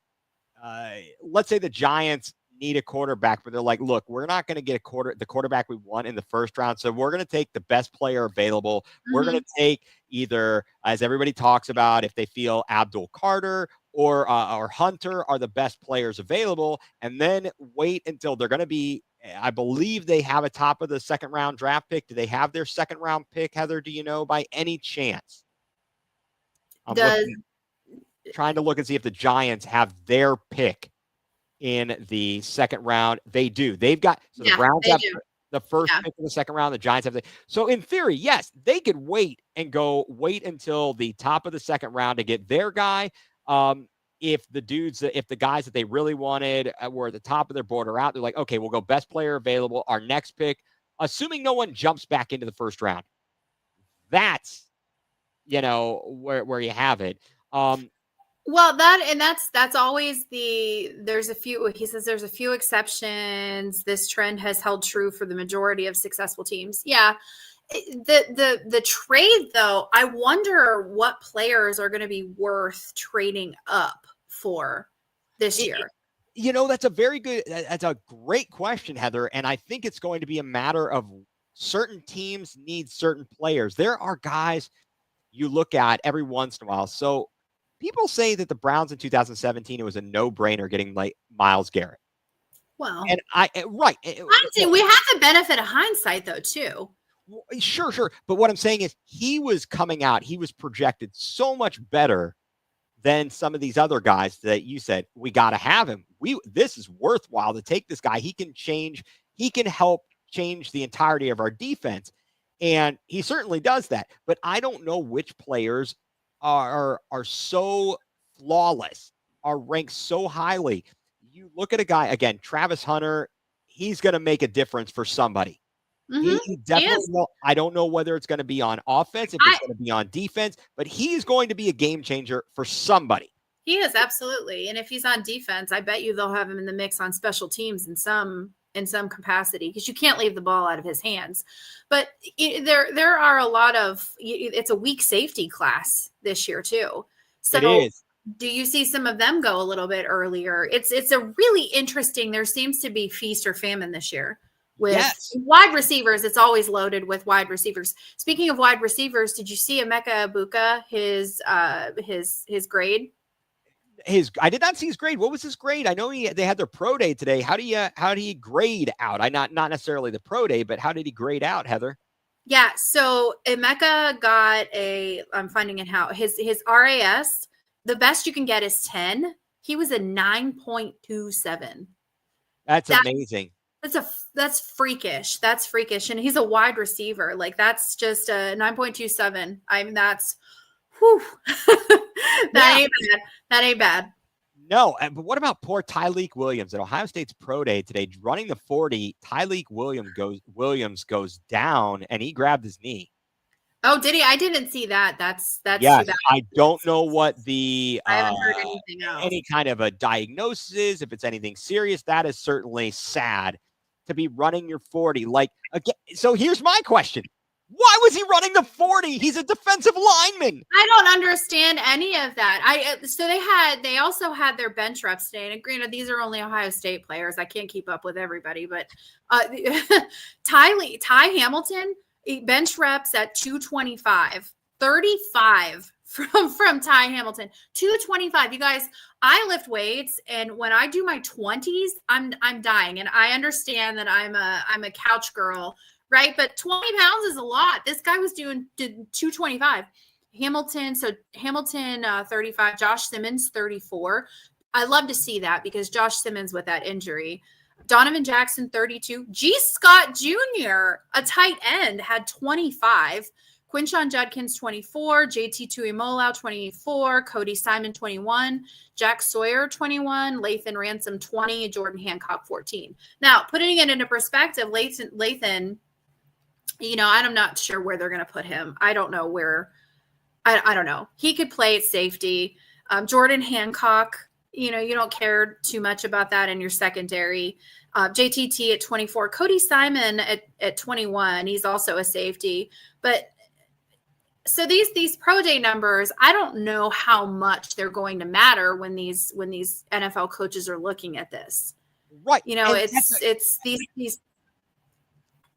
Giants need a quarterback, but they're like, look, we're not going to get the quarterback we want in the first round. So we're going to take the best player available. Mm-hmm. We're going to take either, as everybody talks about, if they feel Abdul Carter or Hunter are the best players available, and then wait until they're going to be, I believe they have a top of the 2nd round draft pick. Do they have their 2nd round pick, Heather? Do you know by any chance? Trying to look and see if the Giants have their pick in the 2nd round. They do. They've got the Browns have the first pick in the 2nd round. The Giants have so in theory, yes, they could wait until the top of the 2nd round to get their guy. If the guys that they really wanted were at the top of their board are out, they're like, okay, we'll go best player available. Our next pick, assuming no one jumps back into the first round. That's where you have it. Well, that's always there's a few exceptions. This trend has held true for the majority of successful teams. Yeah. The trade though, I wonder what players are going to be worth trading up for this year. That's that's a great question, Heather. And I think it's going to be a matter of certain teams need certain players. There are guys you look at every once in a while. So people say that the Browns in 2017, it was a no-brainer getting like Myles Garrett. Well, and we have the benefit of hindsight though, too. Sure. But what I'm saying is he was coming out, he was projected so much better than some of these other guys that you said, we got to have him. This is worthwhile to take this guy. He can help change the entirety of our defense. And he certainly does that. But I don't know which players are so flawless, are ranked so highly. You look at a guy, again, Travis Hunter, he's going to make a difference for somebody. He definitely will. I don't know whether it's going to be on offense, if it's going to be on defense, but he's going to be a game changer for somebody. He is, absolutely. And if he's on defense, I bet you they'll have him in the mix on special teams in some capacity, because you can't leave the ball out of his hands. But there are a lot of, it's a weak safety class this year too. So it is. Do you see some of them go a little bit earlier? It's a really interesting, there seems to be feast or famine this year. With wide receivers, it's always loaded with wide receivers. Speaking of wide receivers, did you see Emeka Egbuka, his grade? I did not see his grade. What was his grade? I know they had their pro day today. How do you grade out? Not necessarily the pro day, but how did he grade out, Heather? Yeah, so Emeka got I'm finding it how his RAS, the best you can get is 10. He was a 9.27. That's amazing. That's freakish. That's freakish. And he's a wide receiver. Like, that's just a 9.27. I mean, that's whew. That ain't bad. No, but what about poor Tyleik Williams at Ohio State's pro day today, running the 40? Tyleik Williams goes down and he grabbed his knee. Oh, did he? I didn't see that. That's yes. Too bad. I don't know what I haven't heard anything else. Any kind of a diagnosis is, if it's anything serious. That is certainly sad to be running your 40. Like, again, so here's my question. Why was he running the 40? He's a defensive lineman. I don't understand any of that. So they also had their bench reps today. And granted, these are only Ohio State players. I can't keep up with everybody, but Ty Hamilton, bench reps at 225, 35 from Ty Hamilton, 225. You guys, I lift weights, and when I do my 20s, I'm dying. And I understand that I'm a couch girl, right? But 20 pounds is a lot. This guy did 225. Hamilton 35, Josh Simmons 34. I love to see that, because Josh Simmons with that injury. Donovan Jackson 32. G. Scott Jr., a tight end, had 25. Quinshon Judkins 24, JT Tuimoloau 24, Cody Simon 21, Jack Sawyer 21, Lathan Ransom 20, Jordan Hancock 14. Now, putting it into perspective, Lathan, I'm not sure where they're going to put him. I don't know where. I don't know. He could play at safety. Jordan Hancock, you don't care too much about that in your secondary. JTT at 24, Cody Simon at 21. He's also a safety. But so these pro day numbers, I don't know how much they're going to matter when these NFL coaches are looking at this. Right. It's these.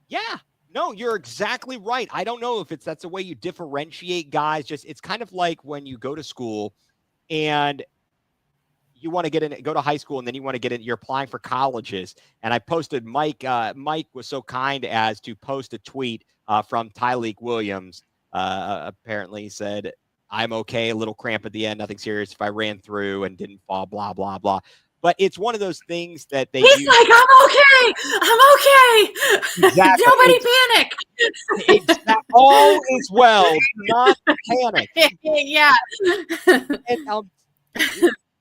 Yeah. No, you're exactly right. I don't know if that's a way you differentiate guys. It's kind of like when you go to school and you want to go to high school, and then you want to get in, you're applying for colleges. And I posted Mike was so kind as to post a tweet from Tyleik Williams. Apparently he said, I'm okay, a little cramp at the end, nothing serious. If I ran through and didn't fall, blah, blah, blah. But it's one of those things that He's like, I'm okay. Exactly. Nobody panic. All is well. Do not panic. Yeah. And,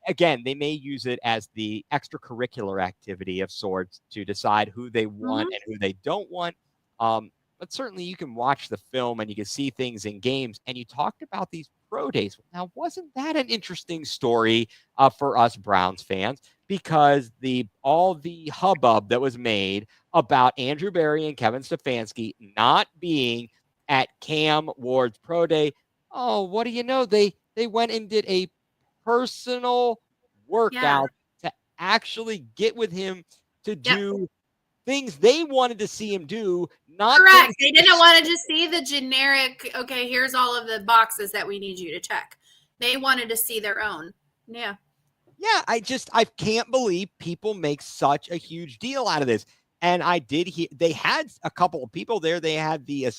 again, they may use it as the extracurricular activity of sorts to decide who they want and who they don't want. But certainly you can watch the film and you can see things in games. And you talked about these pro days. Now, wasn't that an interesting story for us Browns fans? Because all the hubbub that was made about Andrew Berry and Kevin Stefanski not being at Cam Ward's pro day. Oh, what do you know? They went and did a personal workout to actually get with him to do things they wanted to see him do. Not correct. They didn't want to just see the generic, okay, here's all of the boxes that we need you to check. They wanted to see their own. Yeah. Yeah, I can't believe people make such a huge deal out of this. And I did hear they had a couple of people there. They had the an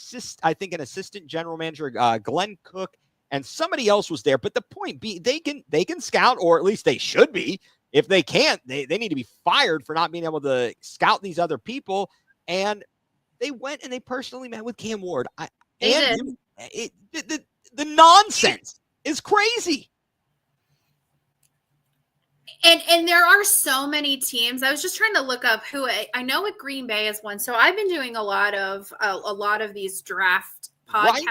assistant general manager, Glenn Cook, and somebody else was there. But the point being, they can scout, or at least they should be. If they can't, they need to be fired for not being able to scout these other people. And they went and they personally met with Cam Ward. The nonsense is crazy. And there are so many teams. I was just trying to look up who I know at Green Bay is one. So I've been doing a lot of these draft podcasts,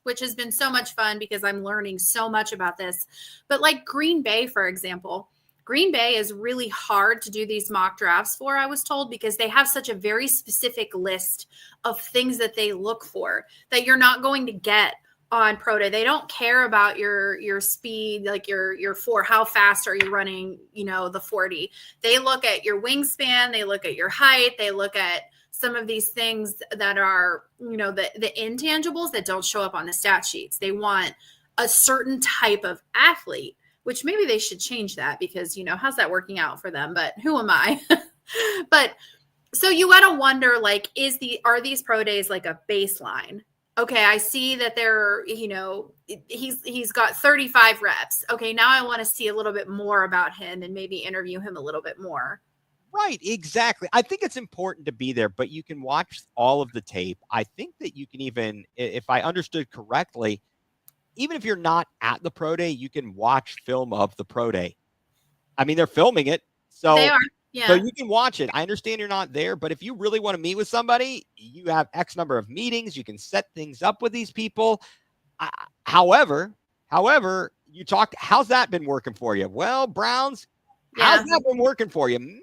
which has been so much fun because I'm learning so much about this. But like Green Bay, for example, Green Bay is really hard to do these mock drafts for, I was told, because they have such a very specific list of things that they look for that you're not going to get on pro day. They don't care about your speed, like your how fast are you running, the 40. They look at your wingspan, they look at your height, they look at some of these things that are, the intangibles that don't show up on the stat sheets. They want a certain type of athlete, which maybe they should change that because, how's that working out for them? But who am I? But so you got to wonder, like, are these pro days like a baseline? Okay, I see that they're, he's got 35 reps. Okay, now I want to see a little bit more about him and maybe interview him a little bit more. Right, exactly. I think it's important to be there, but you can watch all of the tape. I think that you can even, if I understood correctly, even if you're not at the pro day, you can watch film of the pro day. I mean, they're filming it. So they are. Yeah. So you can watch it. I understand you're not there, but if you really want to meet with somebody, you have X number of meetings. You can set things up with these people. However, you talked, how's that been working for you? Well, Browns, how's that been working for you? Maybe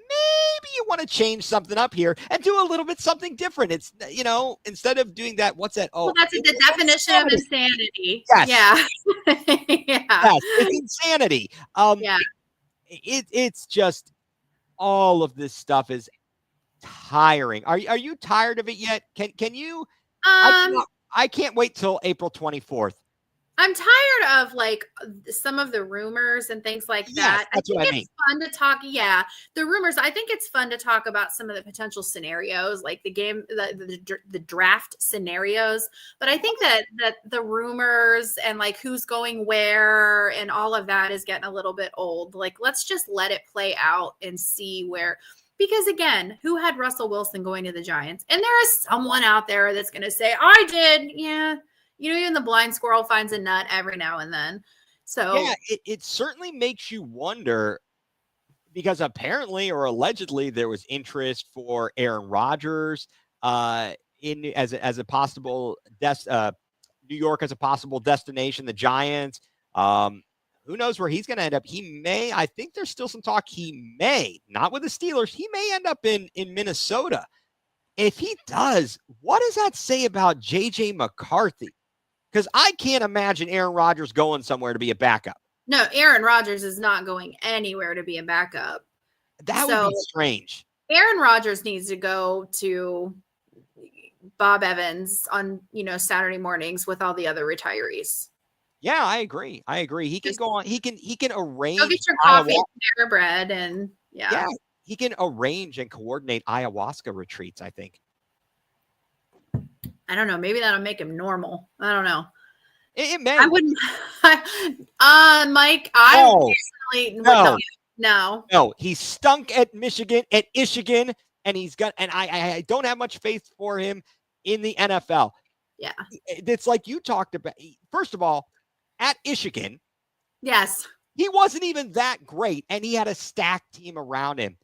you want to change something up here and do a little bit something different. It's, instead of doing that, what's that? Oh, well, that's the definition of insanity. Yes. Yeah. Yes, it's insanity. Yeah. It's just, all of this stuff is tiring. Are you tired of it yet? Can you? I can't wait till April 24th. I'm tired of like some of the rumors and things like that. That's what I mean. It's fun to talk. Yeah, the rumors. I think it's fun to talk about some of the potential scenarios, like the draft scenarios. But I think that the rumors and like who's going where and all of that is getting a little bit old. Like, let's just let it play out and see where. Because again, who had Russell Wilson going to the Giants? And there is someone out there that's going to say, "I did." Yeah. Even the blind squirrel finds a nut every now and then. So yeah, it certainly makes you wonder, because apparently or allegedly there was interest for Aaron Rodgers as a possible New York as a possible destination. The Giants, who knows where he's going to end up? I think there's still some talk. He may, not with the Steelers, he may end up in Minnesota. If he does, what does that say about J.J. McCarthy? Because I can't imagine Aaron Rodgers going somewhere to be a backup. No, Aaron Rodgers is not going anywhere to be a backup. That would be strange. Aaron Rodgers needs to go to Bob Evans on, Saturday mornings with all the other retirees. Yeah, I agree. He can go on. He can arrange. Go get your coffee and your bread, and yeah, he can arrange and coordinate ayahuasca retreats, I think. I don't know. Maybe that'll make him normal. I don't know. It may. I wouldn't. Mike, No, he stunk at Michigan, and he's got. And I don't have much faith for him in the NFL. Yeah, it's like you talked about. First of all, at Michigan, yes, he wasn't even that great, and he had a stacked team around him,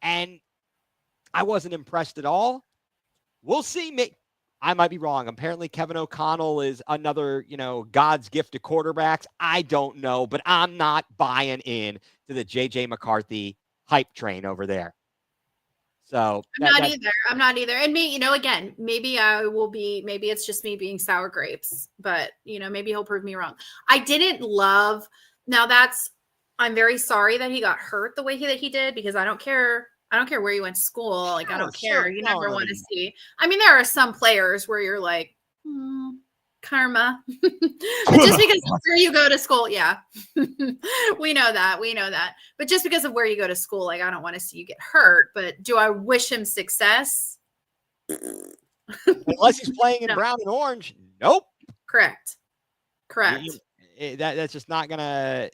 and I wasn't impressed at all. We'll see. I might be wrong. Apparently, Kevin O'Connell is another, God's gift to quarterbacks. I don't know, but I'm not buying in to the J.J. McCarthy hype train over there. So I'm not either. And me, again, maybe maybe it's just me being sour grapes, but maybe he'll prove me wrong. I didn't love, now that's I'm very sorry that he got hurt the way that he did, because I don't care. I don't care where you went to school. Like, I don't care. You never want to see. I mean, there are some players where you're like, karma. But just because of where you go to school, yeah. We know that. We know that. But just because of where you go to school, like, I don't want to see you get hurt. But do I wish him success? Unless he's playing in brown and orange. Nope. Correct. That's just not gonna.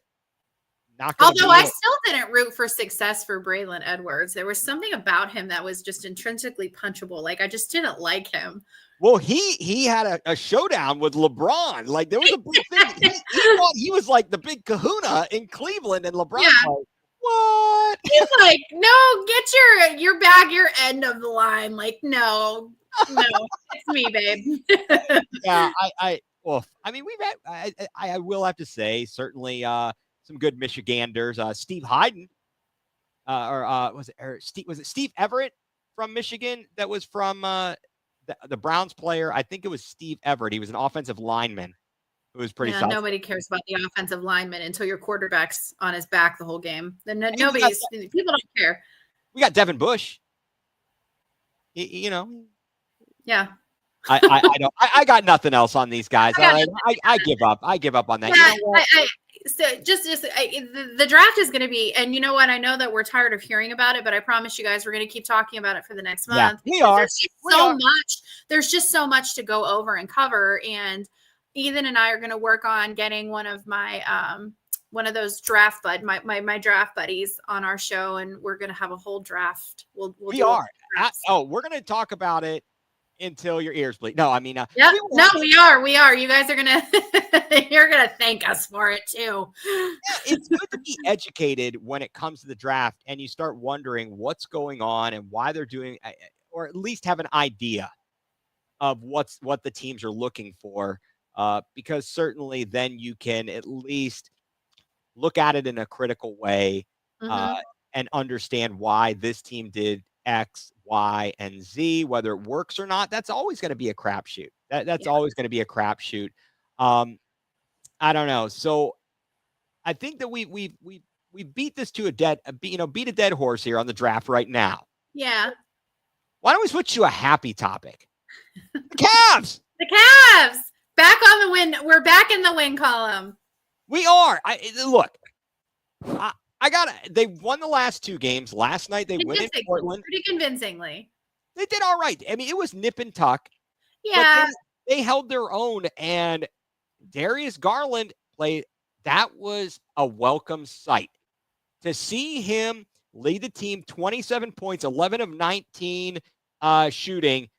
Although I still didn't root for success for Braylon Edwards. There was something about him that was just intrinsically punchable. Like, I just didn't like him. Well, he had a showdown with LeBron. Like, there was a big thing. He was like the big kahuna in Cleveland, and LeBron like, what? He's like, no, get your bag, your end of the line. Like, no, it's me, babe. Yeah, I mean, we've had, I will have to say, certainly some good Michiganders. Steve Hyden, was it Steve Everett from Michigan that was from the Browns player? I think it was Steve Everett. He was an offensive lineman who was pretty solid. Nobody cares about the offensive lineman until your quarterback's on his back the whole game. Then people don't care. We got Devin Bush. You know. Yeah. I got nothing else on these guys. All right. I give up. I give up on that. Yeah, you know so the draft is going to be, and you know what? I know that we're tired of hearing about it, but I promise you guys, we're going to keep talking about it for the next month. Yeah, we are. There's just so much to go over and cover. And Ethan and I are going to work on getting one of my, one of those my draft buddies on our show. And we're going to have a whole draft. We are. We're going to talk about it until your ears bleed. No, I mean, we are. You guys are you're gonna thank us for it too. Yeah, it's good to be educated when it comes to the draft, and you start wondering what's going on and why they're doing, or at least have an idea of what the teams are looking for. Because certainly then you can at least look at it in a critical way, and understand why this team did X, Y, and Z, whether it works or not. That's always going to be a crapshoot. That's always going to be a crapshoot. I don't know. So I think that we beat this to beat a dead horse here on the draft right now. Yeah. Why don't we switch to a happy topic? The Cavs. The Cavs back on the win. We're back in the win column. We are. They won the last two games. Last night they win in Portland. Pretty convincingly. They did all right. I mean, it was nip and tuck. Yeah. But they held their own, and Darius Garland played. That was a welcome sight. To see him lead the team, 27 points, 11 of 19 shooting.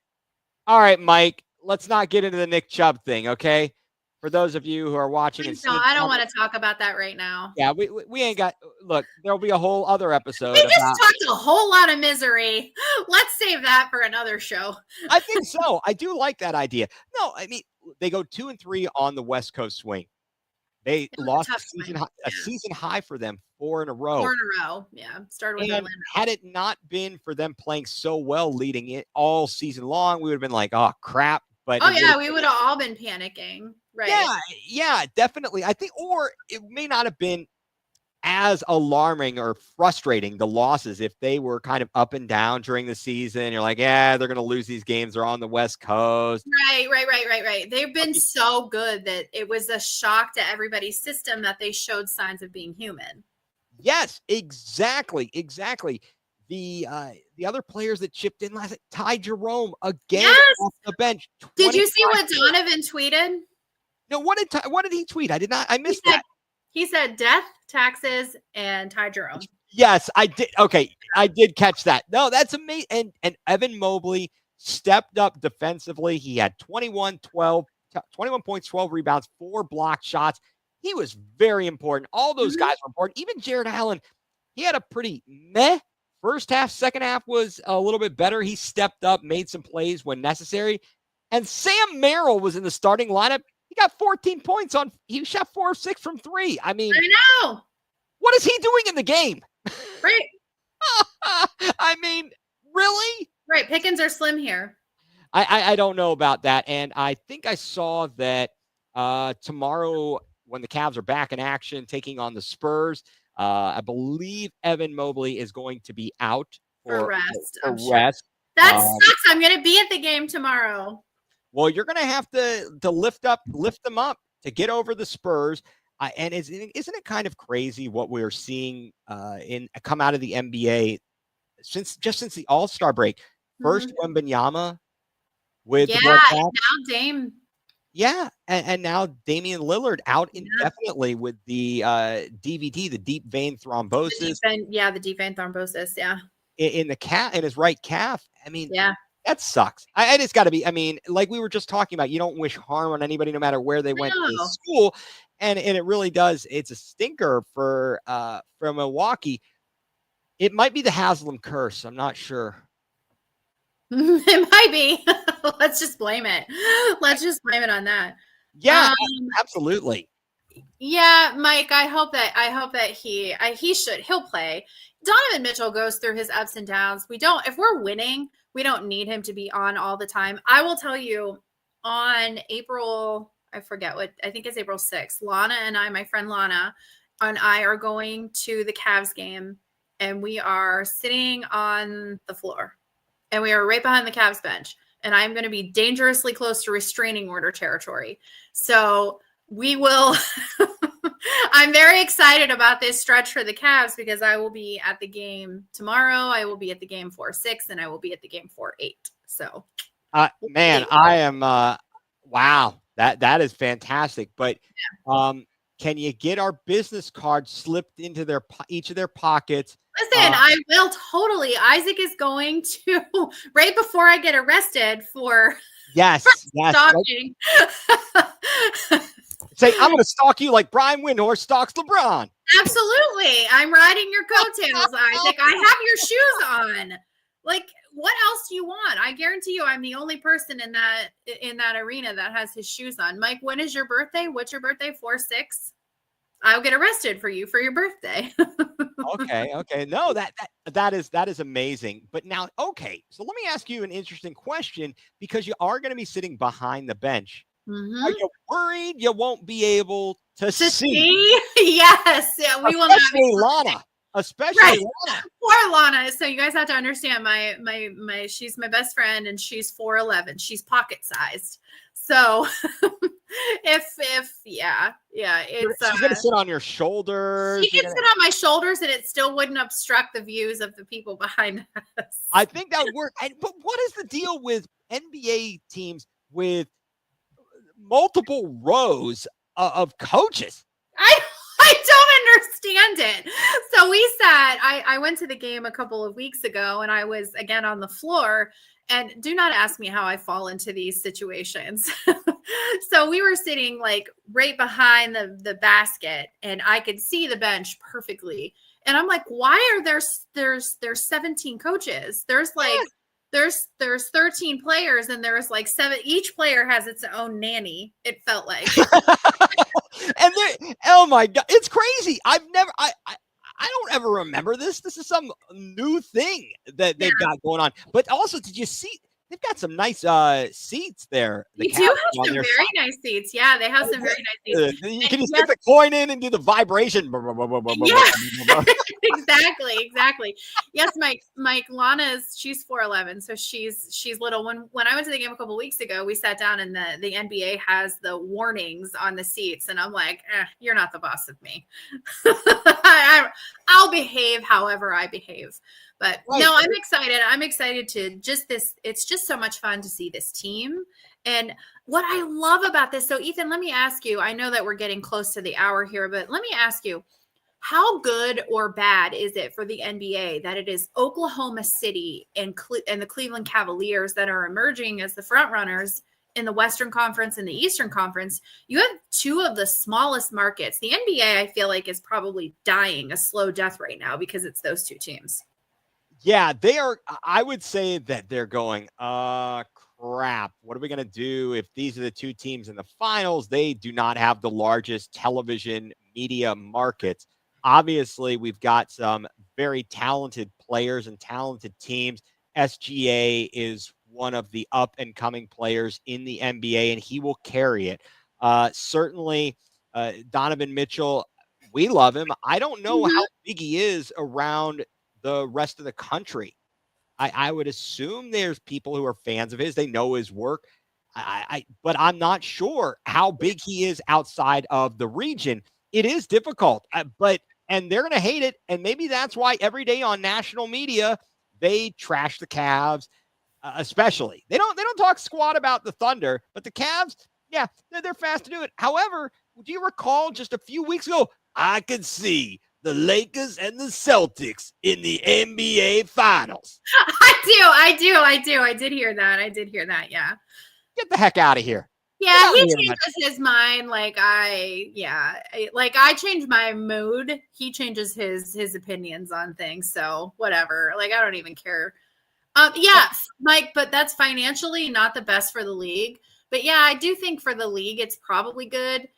All right, Mike, let's not get into the Nick Chubb thing, okay? For those of you who are watching, I don't want to talk about that right now. Yeah, we ain't got. Look, there'll be a whole other episode. We just talked a whole lot of misery. Let's save that for another show. I think so. I do like that idea. No, I mean, they go 2-3 on the West Coast swing. They lost a season high for them 4 in a row. 4 in a row, yeah. Started with Atlanta. Had it not been for them playing so well leading it all season long, we would have been like, oh crap. But we would have all been panicking. Right. Yeah, definitely. I think, or it may not have been as alarming or frustrating, the losses, if they were kind of up and down during the season. You're like, yeah, they're going to lose these games. They're on the West Coast. Right. They've been so good that it was a shock to everybody's system that they showed signs of being human. Yes, exactly. The other players that chipped in last night, Ty Jerome again off the bench. Did you see what Donovan tweeted? No, what did he tweet? I missed that. He said death, taxes, and Ty Jerome. Yes, I did. Okay, I did catch that. No, that's amazing. And Evan Mobley stepped up defensively. He had 21 points, 12 rebounds, 4 blocked shots. He was very important. All those guys were important. Even Jared Allen, he had a pretty meh first half. Second half was a little bit better. He stepped up, made some plays when necessary. And Sam Merrill was in the starting lineup. He got 14 points he shot 4 of 6 from 3. I mean, I know. What is he doing in the game? Right. I mean, really? Right. Pickings are slim here. I don't know about that. And I think I saw that tomorrow when the Cavs are back in action, taking on the Spurs, I believe Evan Mobley is going to be out for rest. For rest. That sucks. I'm going to be at the game tomorrow. Well, you're going to have to lift them up to get over the Spurs. And isn't it kind of crazy what we're seeing come out of the NBA since the All-Star break? First Wembanyama with the now Dame. Yeah, and now Damian Lillard out indefinitely with the DVT, the deep vein thrombosis. The deep vein thrombosis, in his right calf. I mean, that sucks. And it's got to be. I mean, like we were just talking about, you don't wish harm on anybody, no matter where they went to school, and it really does. It's a stinker for Milwaukee. It might be the Haslam curse. I'm not sure. It might be. Let's just blame it. Let's just blame it on that. Yeah, absolutely. Yeah, Mike, I hope that he'll play. Donovan Mitchell goes through his ups and downs. If we're winning, we don't need him to be on all the time. I will tell you, on April, I think it's April 6th, Lana and I, my friend Lana and I, are going to the Cavs game, and we are sitting on the floor. And we are right behind the Cavs bench. And I'm going to be dangerously close to restraining order territory. So we will. I'm very excited about this stretch for the Cavs because I will be at the game tomorrow. I will be at the game 4-6, and I will be at the game 4-8. So, man, I am. Wow, that is fantastic. But can you get our business cards slipped into each of their pockets? Listen, I will totally. Isaac is going to, right before I get arrested for stalking. Say, I'm going to stalk you like Brian Windhorst stalks LeBron. Absolutely. I'm riding your coattails, Isaac. I have your shoes on. Like, what else do you want? I guarantee you I'm the only person in that arena that has his shoes on. Mike, when is your birthday? What's your birthday? 4-6? I'll get arrested for you for your birthday. Okay. No, that is amazing. But now, okay, so let me ask you an interesting question, because you are going to be sitting behind the bench. Are you worried you won't be able to see? Yes. Yeah, we will not be. Lana. Especially Lana. Poor Lana. So you guys have to understand, she's my best friend, and she's 4'11". She's pocket sized. So it's she's gonna sit on your shoulders. She can sit on my shoulders, and it still wouldn't obstruct the views of the people behind us. I think that would work. But what is the deal with NBA teams with multiple rows of coaches? I don't understand it. So I went to the game a couple of weeks ago, and I was again on the floor. And do not ask me how I fall into these situations. So we were sitting like right behind the basket, and I could see the bench perfectly. And I'm like, why are there's 17 coaches? There's 13 players, and there's like 7. Each player has its own nanny. It felt like. And oh my God, it's crazy. I don't ever remember this. This is some new thing that they've got going on. But also, did you see? They've got some nice seats there. They do have some very nice seats. Yeah, they have some very nice seats. Can you stick the coin in and do the vibration? Yeah. Exactly. Yes, Mike, she's 4'11", so she's little. When I went to the game a couple weeks ago, we sat down, and the NBA has the warnings on the seats, and I'm like, you're not the boss of me. I'll behave however I behave. But no, I'm excited. I'm excited to it's just so much fun to see this team. And what I love about this, so Ethan, let me ask you, I know that we're getting close to the hour here, but let me ask you, how good or bad is it for the NBA that it is Oklahoma City and the Cleveland Cavaliers that are emerging as the front runners in the Western Conference and the Eastern Conference? You have two of the smallest markets. The NBA, I feel like, is probably dying a slow death right now because it's those two teams. Yeah, they are. I would say that they're going, crap. What are we going to do if these are the two teams in the finals? They do not have the largest television media markets. Obviously, we've got some very talented players and talented teams. SGA is one of the up-and-coming players in the NBA, and he will carry it. Certainly, Donovan Mitchell, We love him. I don't know Mhm. how big he is around the rest of the country. I would assume there's people who are fans of his. They know his work. But I'm not sure how big he is outside of the region. It is difficult, and they're going to hate it. And maybe that's why every day on national media, they trash the Cavs, especially. They don't talk squat about the Thunder, but the Cavs, yeah, they're fast to do it. However, do you recall just a few weeks ago, I could see the Lakers and the Celtics in the NBA Finals. I did hear that. Yeah. Get the heck out of here. Yeah, he changes his mind. I change my mood. He changes his opinions on things. So whatever. I don't even care. Yeah, Mike, but that's financially not the best for the league. But yeah, I do think for the league, it's probably good.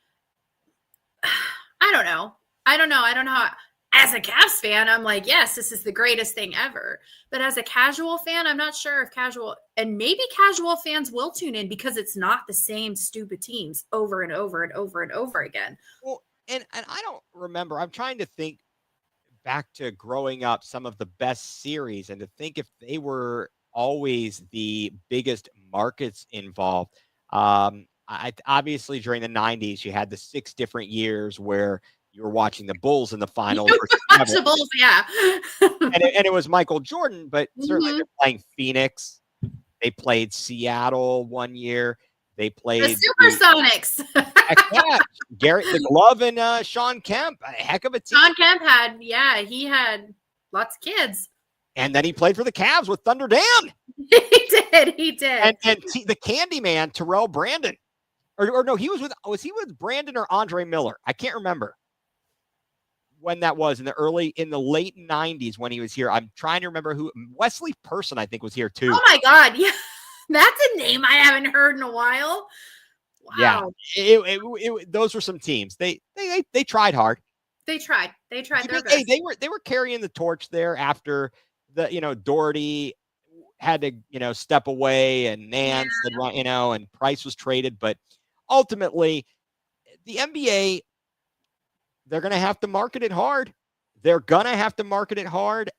I don't know. As a Cavs fan, I'm like, yes, this is the greatest thing ever. But as a casual fan, I'm not sure if casual fans will tune in because it's not the same stupid teams over and over and over and over again. Well, and I don't remember. I'm trying to think back to growing up some of the best series and to think if they were always the biggest markets involved. Obviously during the 90s, you had the 6 different years where you were watching the Bulls in the finals. Watch the Bulls, yeah. and it was Michael Jordan, but certainly they're playing Phoenix. They played Seattle one year. They played the Supersonics. Garrett the Glove and Sean Kemp, a heck of a team. Sean Kemp he had lots of kids. And then he played for the Cavs with Thunder Dan. He did. And the Candyman, Terrell Brandon. Or no, was he with Brandon or Andre Miller? I can't remember when that was in the late 90s when he was here. I'm trying to remember who. Wesley Person, I think, was here too. Oh my God. Yeah. That's a name I haven't heard in a while. Wow. Yeah. Those were some teams. They tried hard. They tried their best. Hey, they were carrying the torch there after Doherty had to, step away and Nance had run, and Price was traded. But ultimately, the NBA, they're going to have to market it hard.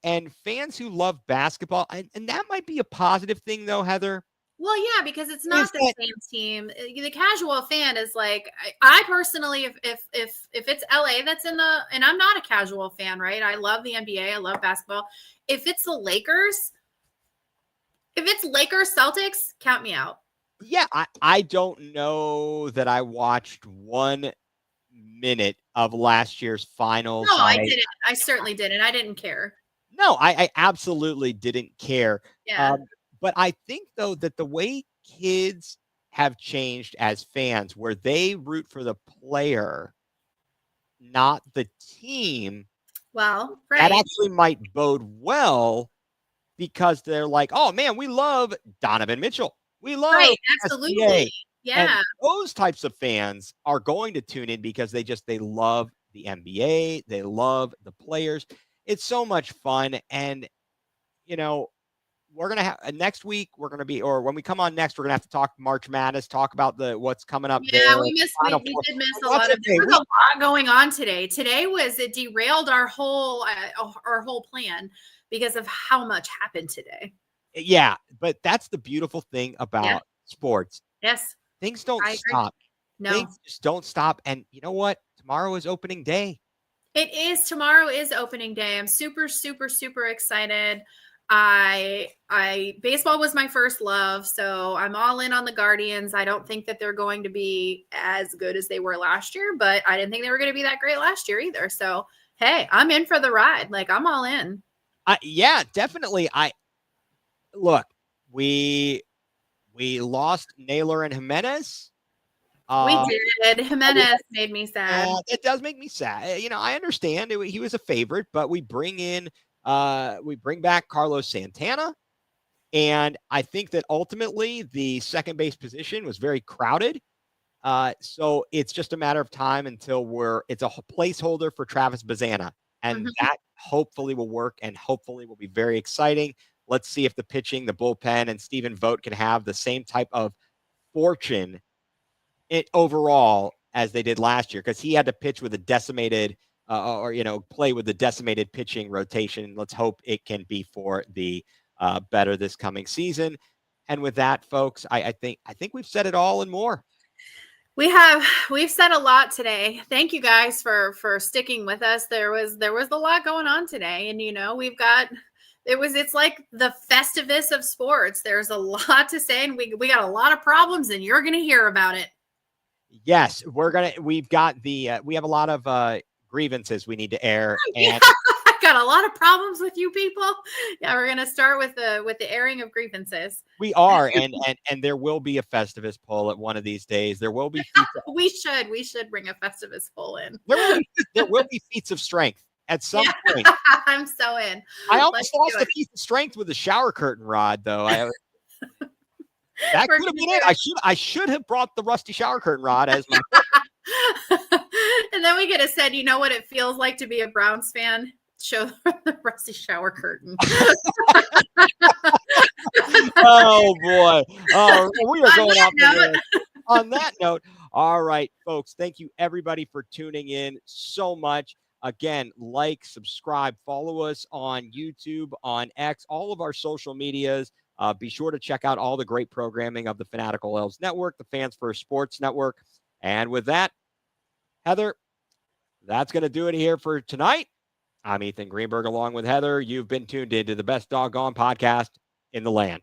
And fans who love basketball, and that might be a positive thing, though, Heather. Well, yeah, because it's not the same team. The casual fan is like, I personally, if it's LA that's in and I'm not a casual fan, right? I love the NBA. I love basketball. If it's the Lakers, Celtics, count me out. Yeah, I don't know that I watched 1 minute of last year's finals. No, I didn't. I certainly didn't. I didn't care. No, I absolutely didn't care. Yeah. But I think, though, that the way kids have changed as fans, where they root for the player, not the team, well, right. that actually might bode well because they're like, oh, man, we love Donovan Mitchell. We love absolutely. SBA. Yeah. And those types of fans are going to tune in because they love the NBA. They love the players. It's so much fun. And, we're going to have next week, or when we come on next, we're going to have to talk March Madness, talk about what's coming up there. Yeah, we did miss a lot of, there was a lot going on today. It derailed our whole plan because of how much happened today. Yeah, but that's the beautiful thing about sports. Yes. Things don't stop. No. Things just don't stop. And you know what? Tomorrow is opening day. It is. Tomorrow is opening day. I'm super, super, super excited. Baseball was my first love, so I'm all in on the Guardians. I don't think that they're going to be as good as they were last year, but I didn't think they were going to be that great last year either. So, hey, I'm in for the ride. I'm all in. Yeah, definitely. Look, we lost Naylor and Jimenez. We did. Jimenez made me sad. It does make me sad. I understand he was a favorite, but we bring back Carlos Santana. And I think that ultimately the second base position was very crowded. So it's just a matter of time until it's a placeholder for Travis Bazana. And that hopefully will work and hopefully will be very exciting. Let's see if the pitching, the bullpen, and Stephen Vogt can have the same type of fortune overall as they did last year, because he had to pitch with a decimated or play with the decimated pitching rotation. Let's hope it can be for the better this coming season. And with that, folks, I think we've said it all and more. We've said a lot today. Thank you guys for sticking with us. There was a lot going on today, and it's like the Festivus of sports. There's a lot to say, and we got a lot of problems, and you're gonna hear about it. Yes, we have a lot of grievances we need to air. And I got a lot of problems with you people. Yeah, we're gonna start with the airing of grievances. We are, and there will be a Festivus poll at one of these days. There will be we should bring a Festivus poll in. There will be feats of strength at some point. I'm so in. I almost lost a piece of strength with the shower curtain rod, though. That could have been it. I should have brought the rusty shower curtain rod as my. And then we could have said, you know what it feels like to be a Browns fan? Show the rusty shower curtain. Oh boy! Oh, we are going off the air. On that note, all right, folks. Thank you everybody for tuning in so much. Again, like, subscribe, follow us on YouTube, on X, all of our social medias. Be sure to check out all the great programming of the Fanatical Elves Network, the Fans First Sports Network. And with that, Heather, that's going to do it here for tonight. I'm Ethan Greenberg along with Heather. You've been tuned into the best doggone podcast in the land.